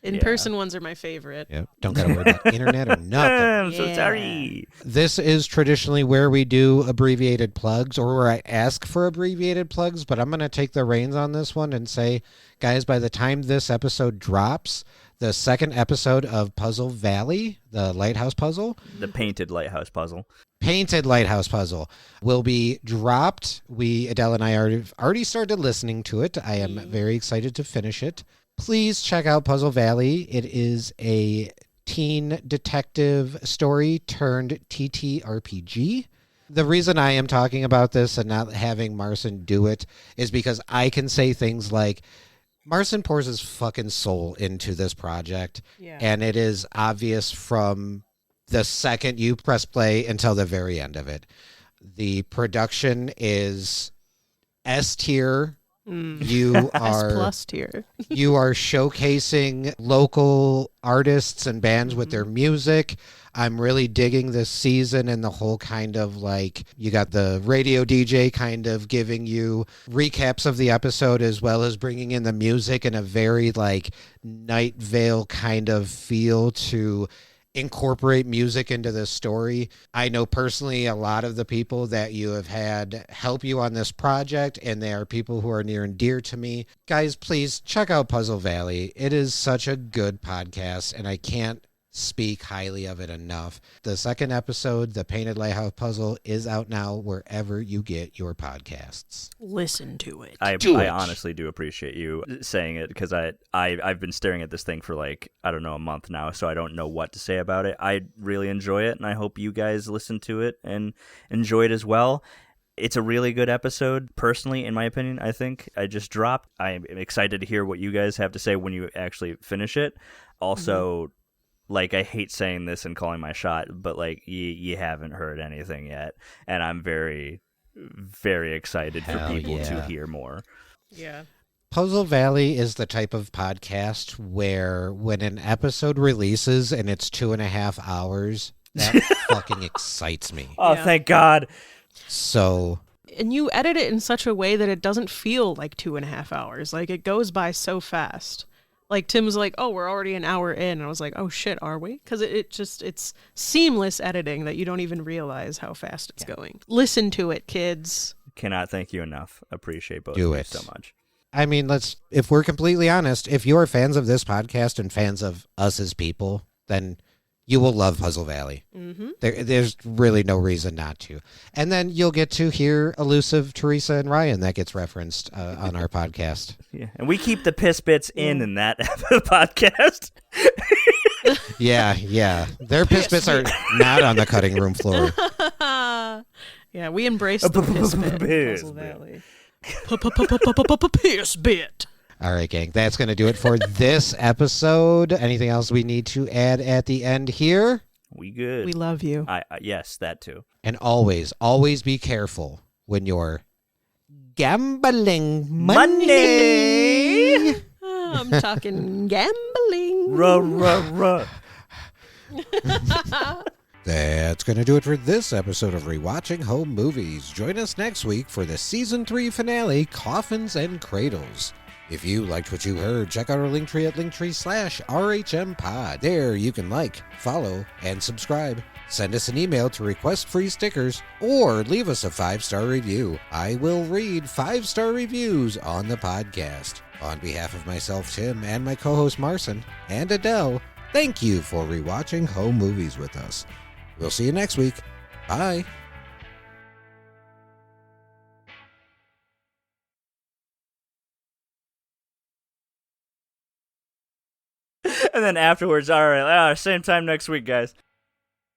S3: In-person ones are my favorite.
S2: Yep. Don't got to worry about internet or nothing.
S1: I'm so sorry.
S2: This is traditionally where we do abbreviated plugs, or where I ask for abbreviated plugs, but I'm going to take the reins on this one and say, guys, by the time this episode drops, the second episode of Puzzle Valley, the lighthouse puzzle.
S1: The painted lighthouse puzzle.
S2: Painted lighthouse puzzle will be dropped. Adele and I already started listening to it. I am very excited to finish it. Please check out Puzzle Valley. It is a teen detective story turned TTRPG. The reason I am talking about this and not having Marson do it is because I can say things like, Marson pours his fucking soul into this project, and it is obvious from the second you press play until the very end of it. The production is S tier. You are
S3: S+ tier.
S2: You are showcasing local artists and bands with their music. I'm really digging this season and the whole kind of like, you got the radio DJ kind of giving you recaps of the episode as well as bringing in the music in a very like Night Vale kind of feel to incorporate music into this story. I know personally a lot of the people that you have had help you on this project, and they are people who are near and dear to me. Guys, please check out Puzzle Valley. It is such a good podcast, and I can't speak highly of it enough. The second episode, The Painted Lighthouse Puzzle, is out now wherever you get your podcasts.
S3: Listen to it.
S1: I honestly do appreciate you saying it, because I've been staring at this thing for like, I don't know, a month now, so I don't know what to say about it. I really enjoy it, and I hope you guys listen to it and enjoy it as well. It's a really good episode, personally, in my opinion, I think. I just dropped. I'm excited to hear what you guys have to say when you actually finish it. Also, like, I hate saying this and calling my shot, but, like, you haven't heard anything yet. And I'm very, very excited for people to hear more.
S3: Yeah.
S2: Puzzle Valley is the type of podcast where when an episode releases and it's 2.5 hours, that fucking excites me.
S1: Oh, thank God.
S2: So...
S3: And you edit it in such a way that it doesn't feel like 2.5 hours. Like, it goes by so fast. Like, Tim's like, oh, we're already an hour in. And I was like, oh, shit, are we? Because it's seamless editing that you don't even realize how fast it's going. Listen to it, kids.
S1: Cannot thank you enough. Appreciate both of you so much.
S2: I mean, if we're completely honest, if you're fans of this podcast and fans of us as people, then you will love Puzzle Valley. Mm-hmm. There's really no reason not to. And then you'll get to hear elusive Teresa and Ryan that gets referenced on our podcast.
S1: Yeah, and we keep the piss bits in that podcast.
S2: Yeah. Their piss bits are not on the cutting room floor.
S3: Yeah, we embrace the piss bit in Puzzle Valley. Piss bit.
S2: All right, gang. That's going to do it for this episode. Anything else we need to add at the end here?
S1: We good.
S3: We love you.
S1: Yes, that too.
S2: And always be careful when you're gambling money.
S3: I'm talking gambling.
S1: Ruh.
S2: That's going to do it for this episode of Rewatching Home Movies. Join us next week for the Season 3 finale, Coffins and Cradles. If you liked what you heard, check out our Linktree at linktree.ee/RHMpod. There you can like, follow, and subscribe. Send us an email to request free stickers or leave us a 5-star review. I will read 5-star reviews on the podcast. On behalf of myself, Tim, and my co-host Marcin, and Adele, thank you for rewatching home movies with us. We'll see you next week. Bye.
S1: And then afterwards, all right, same time next week, guys.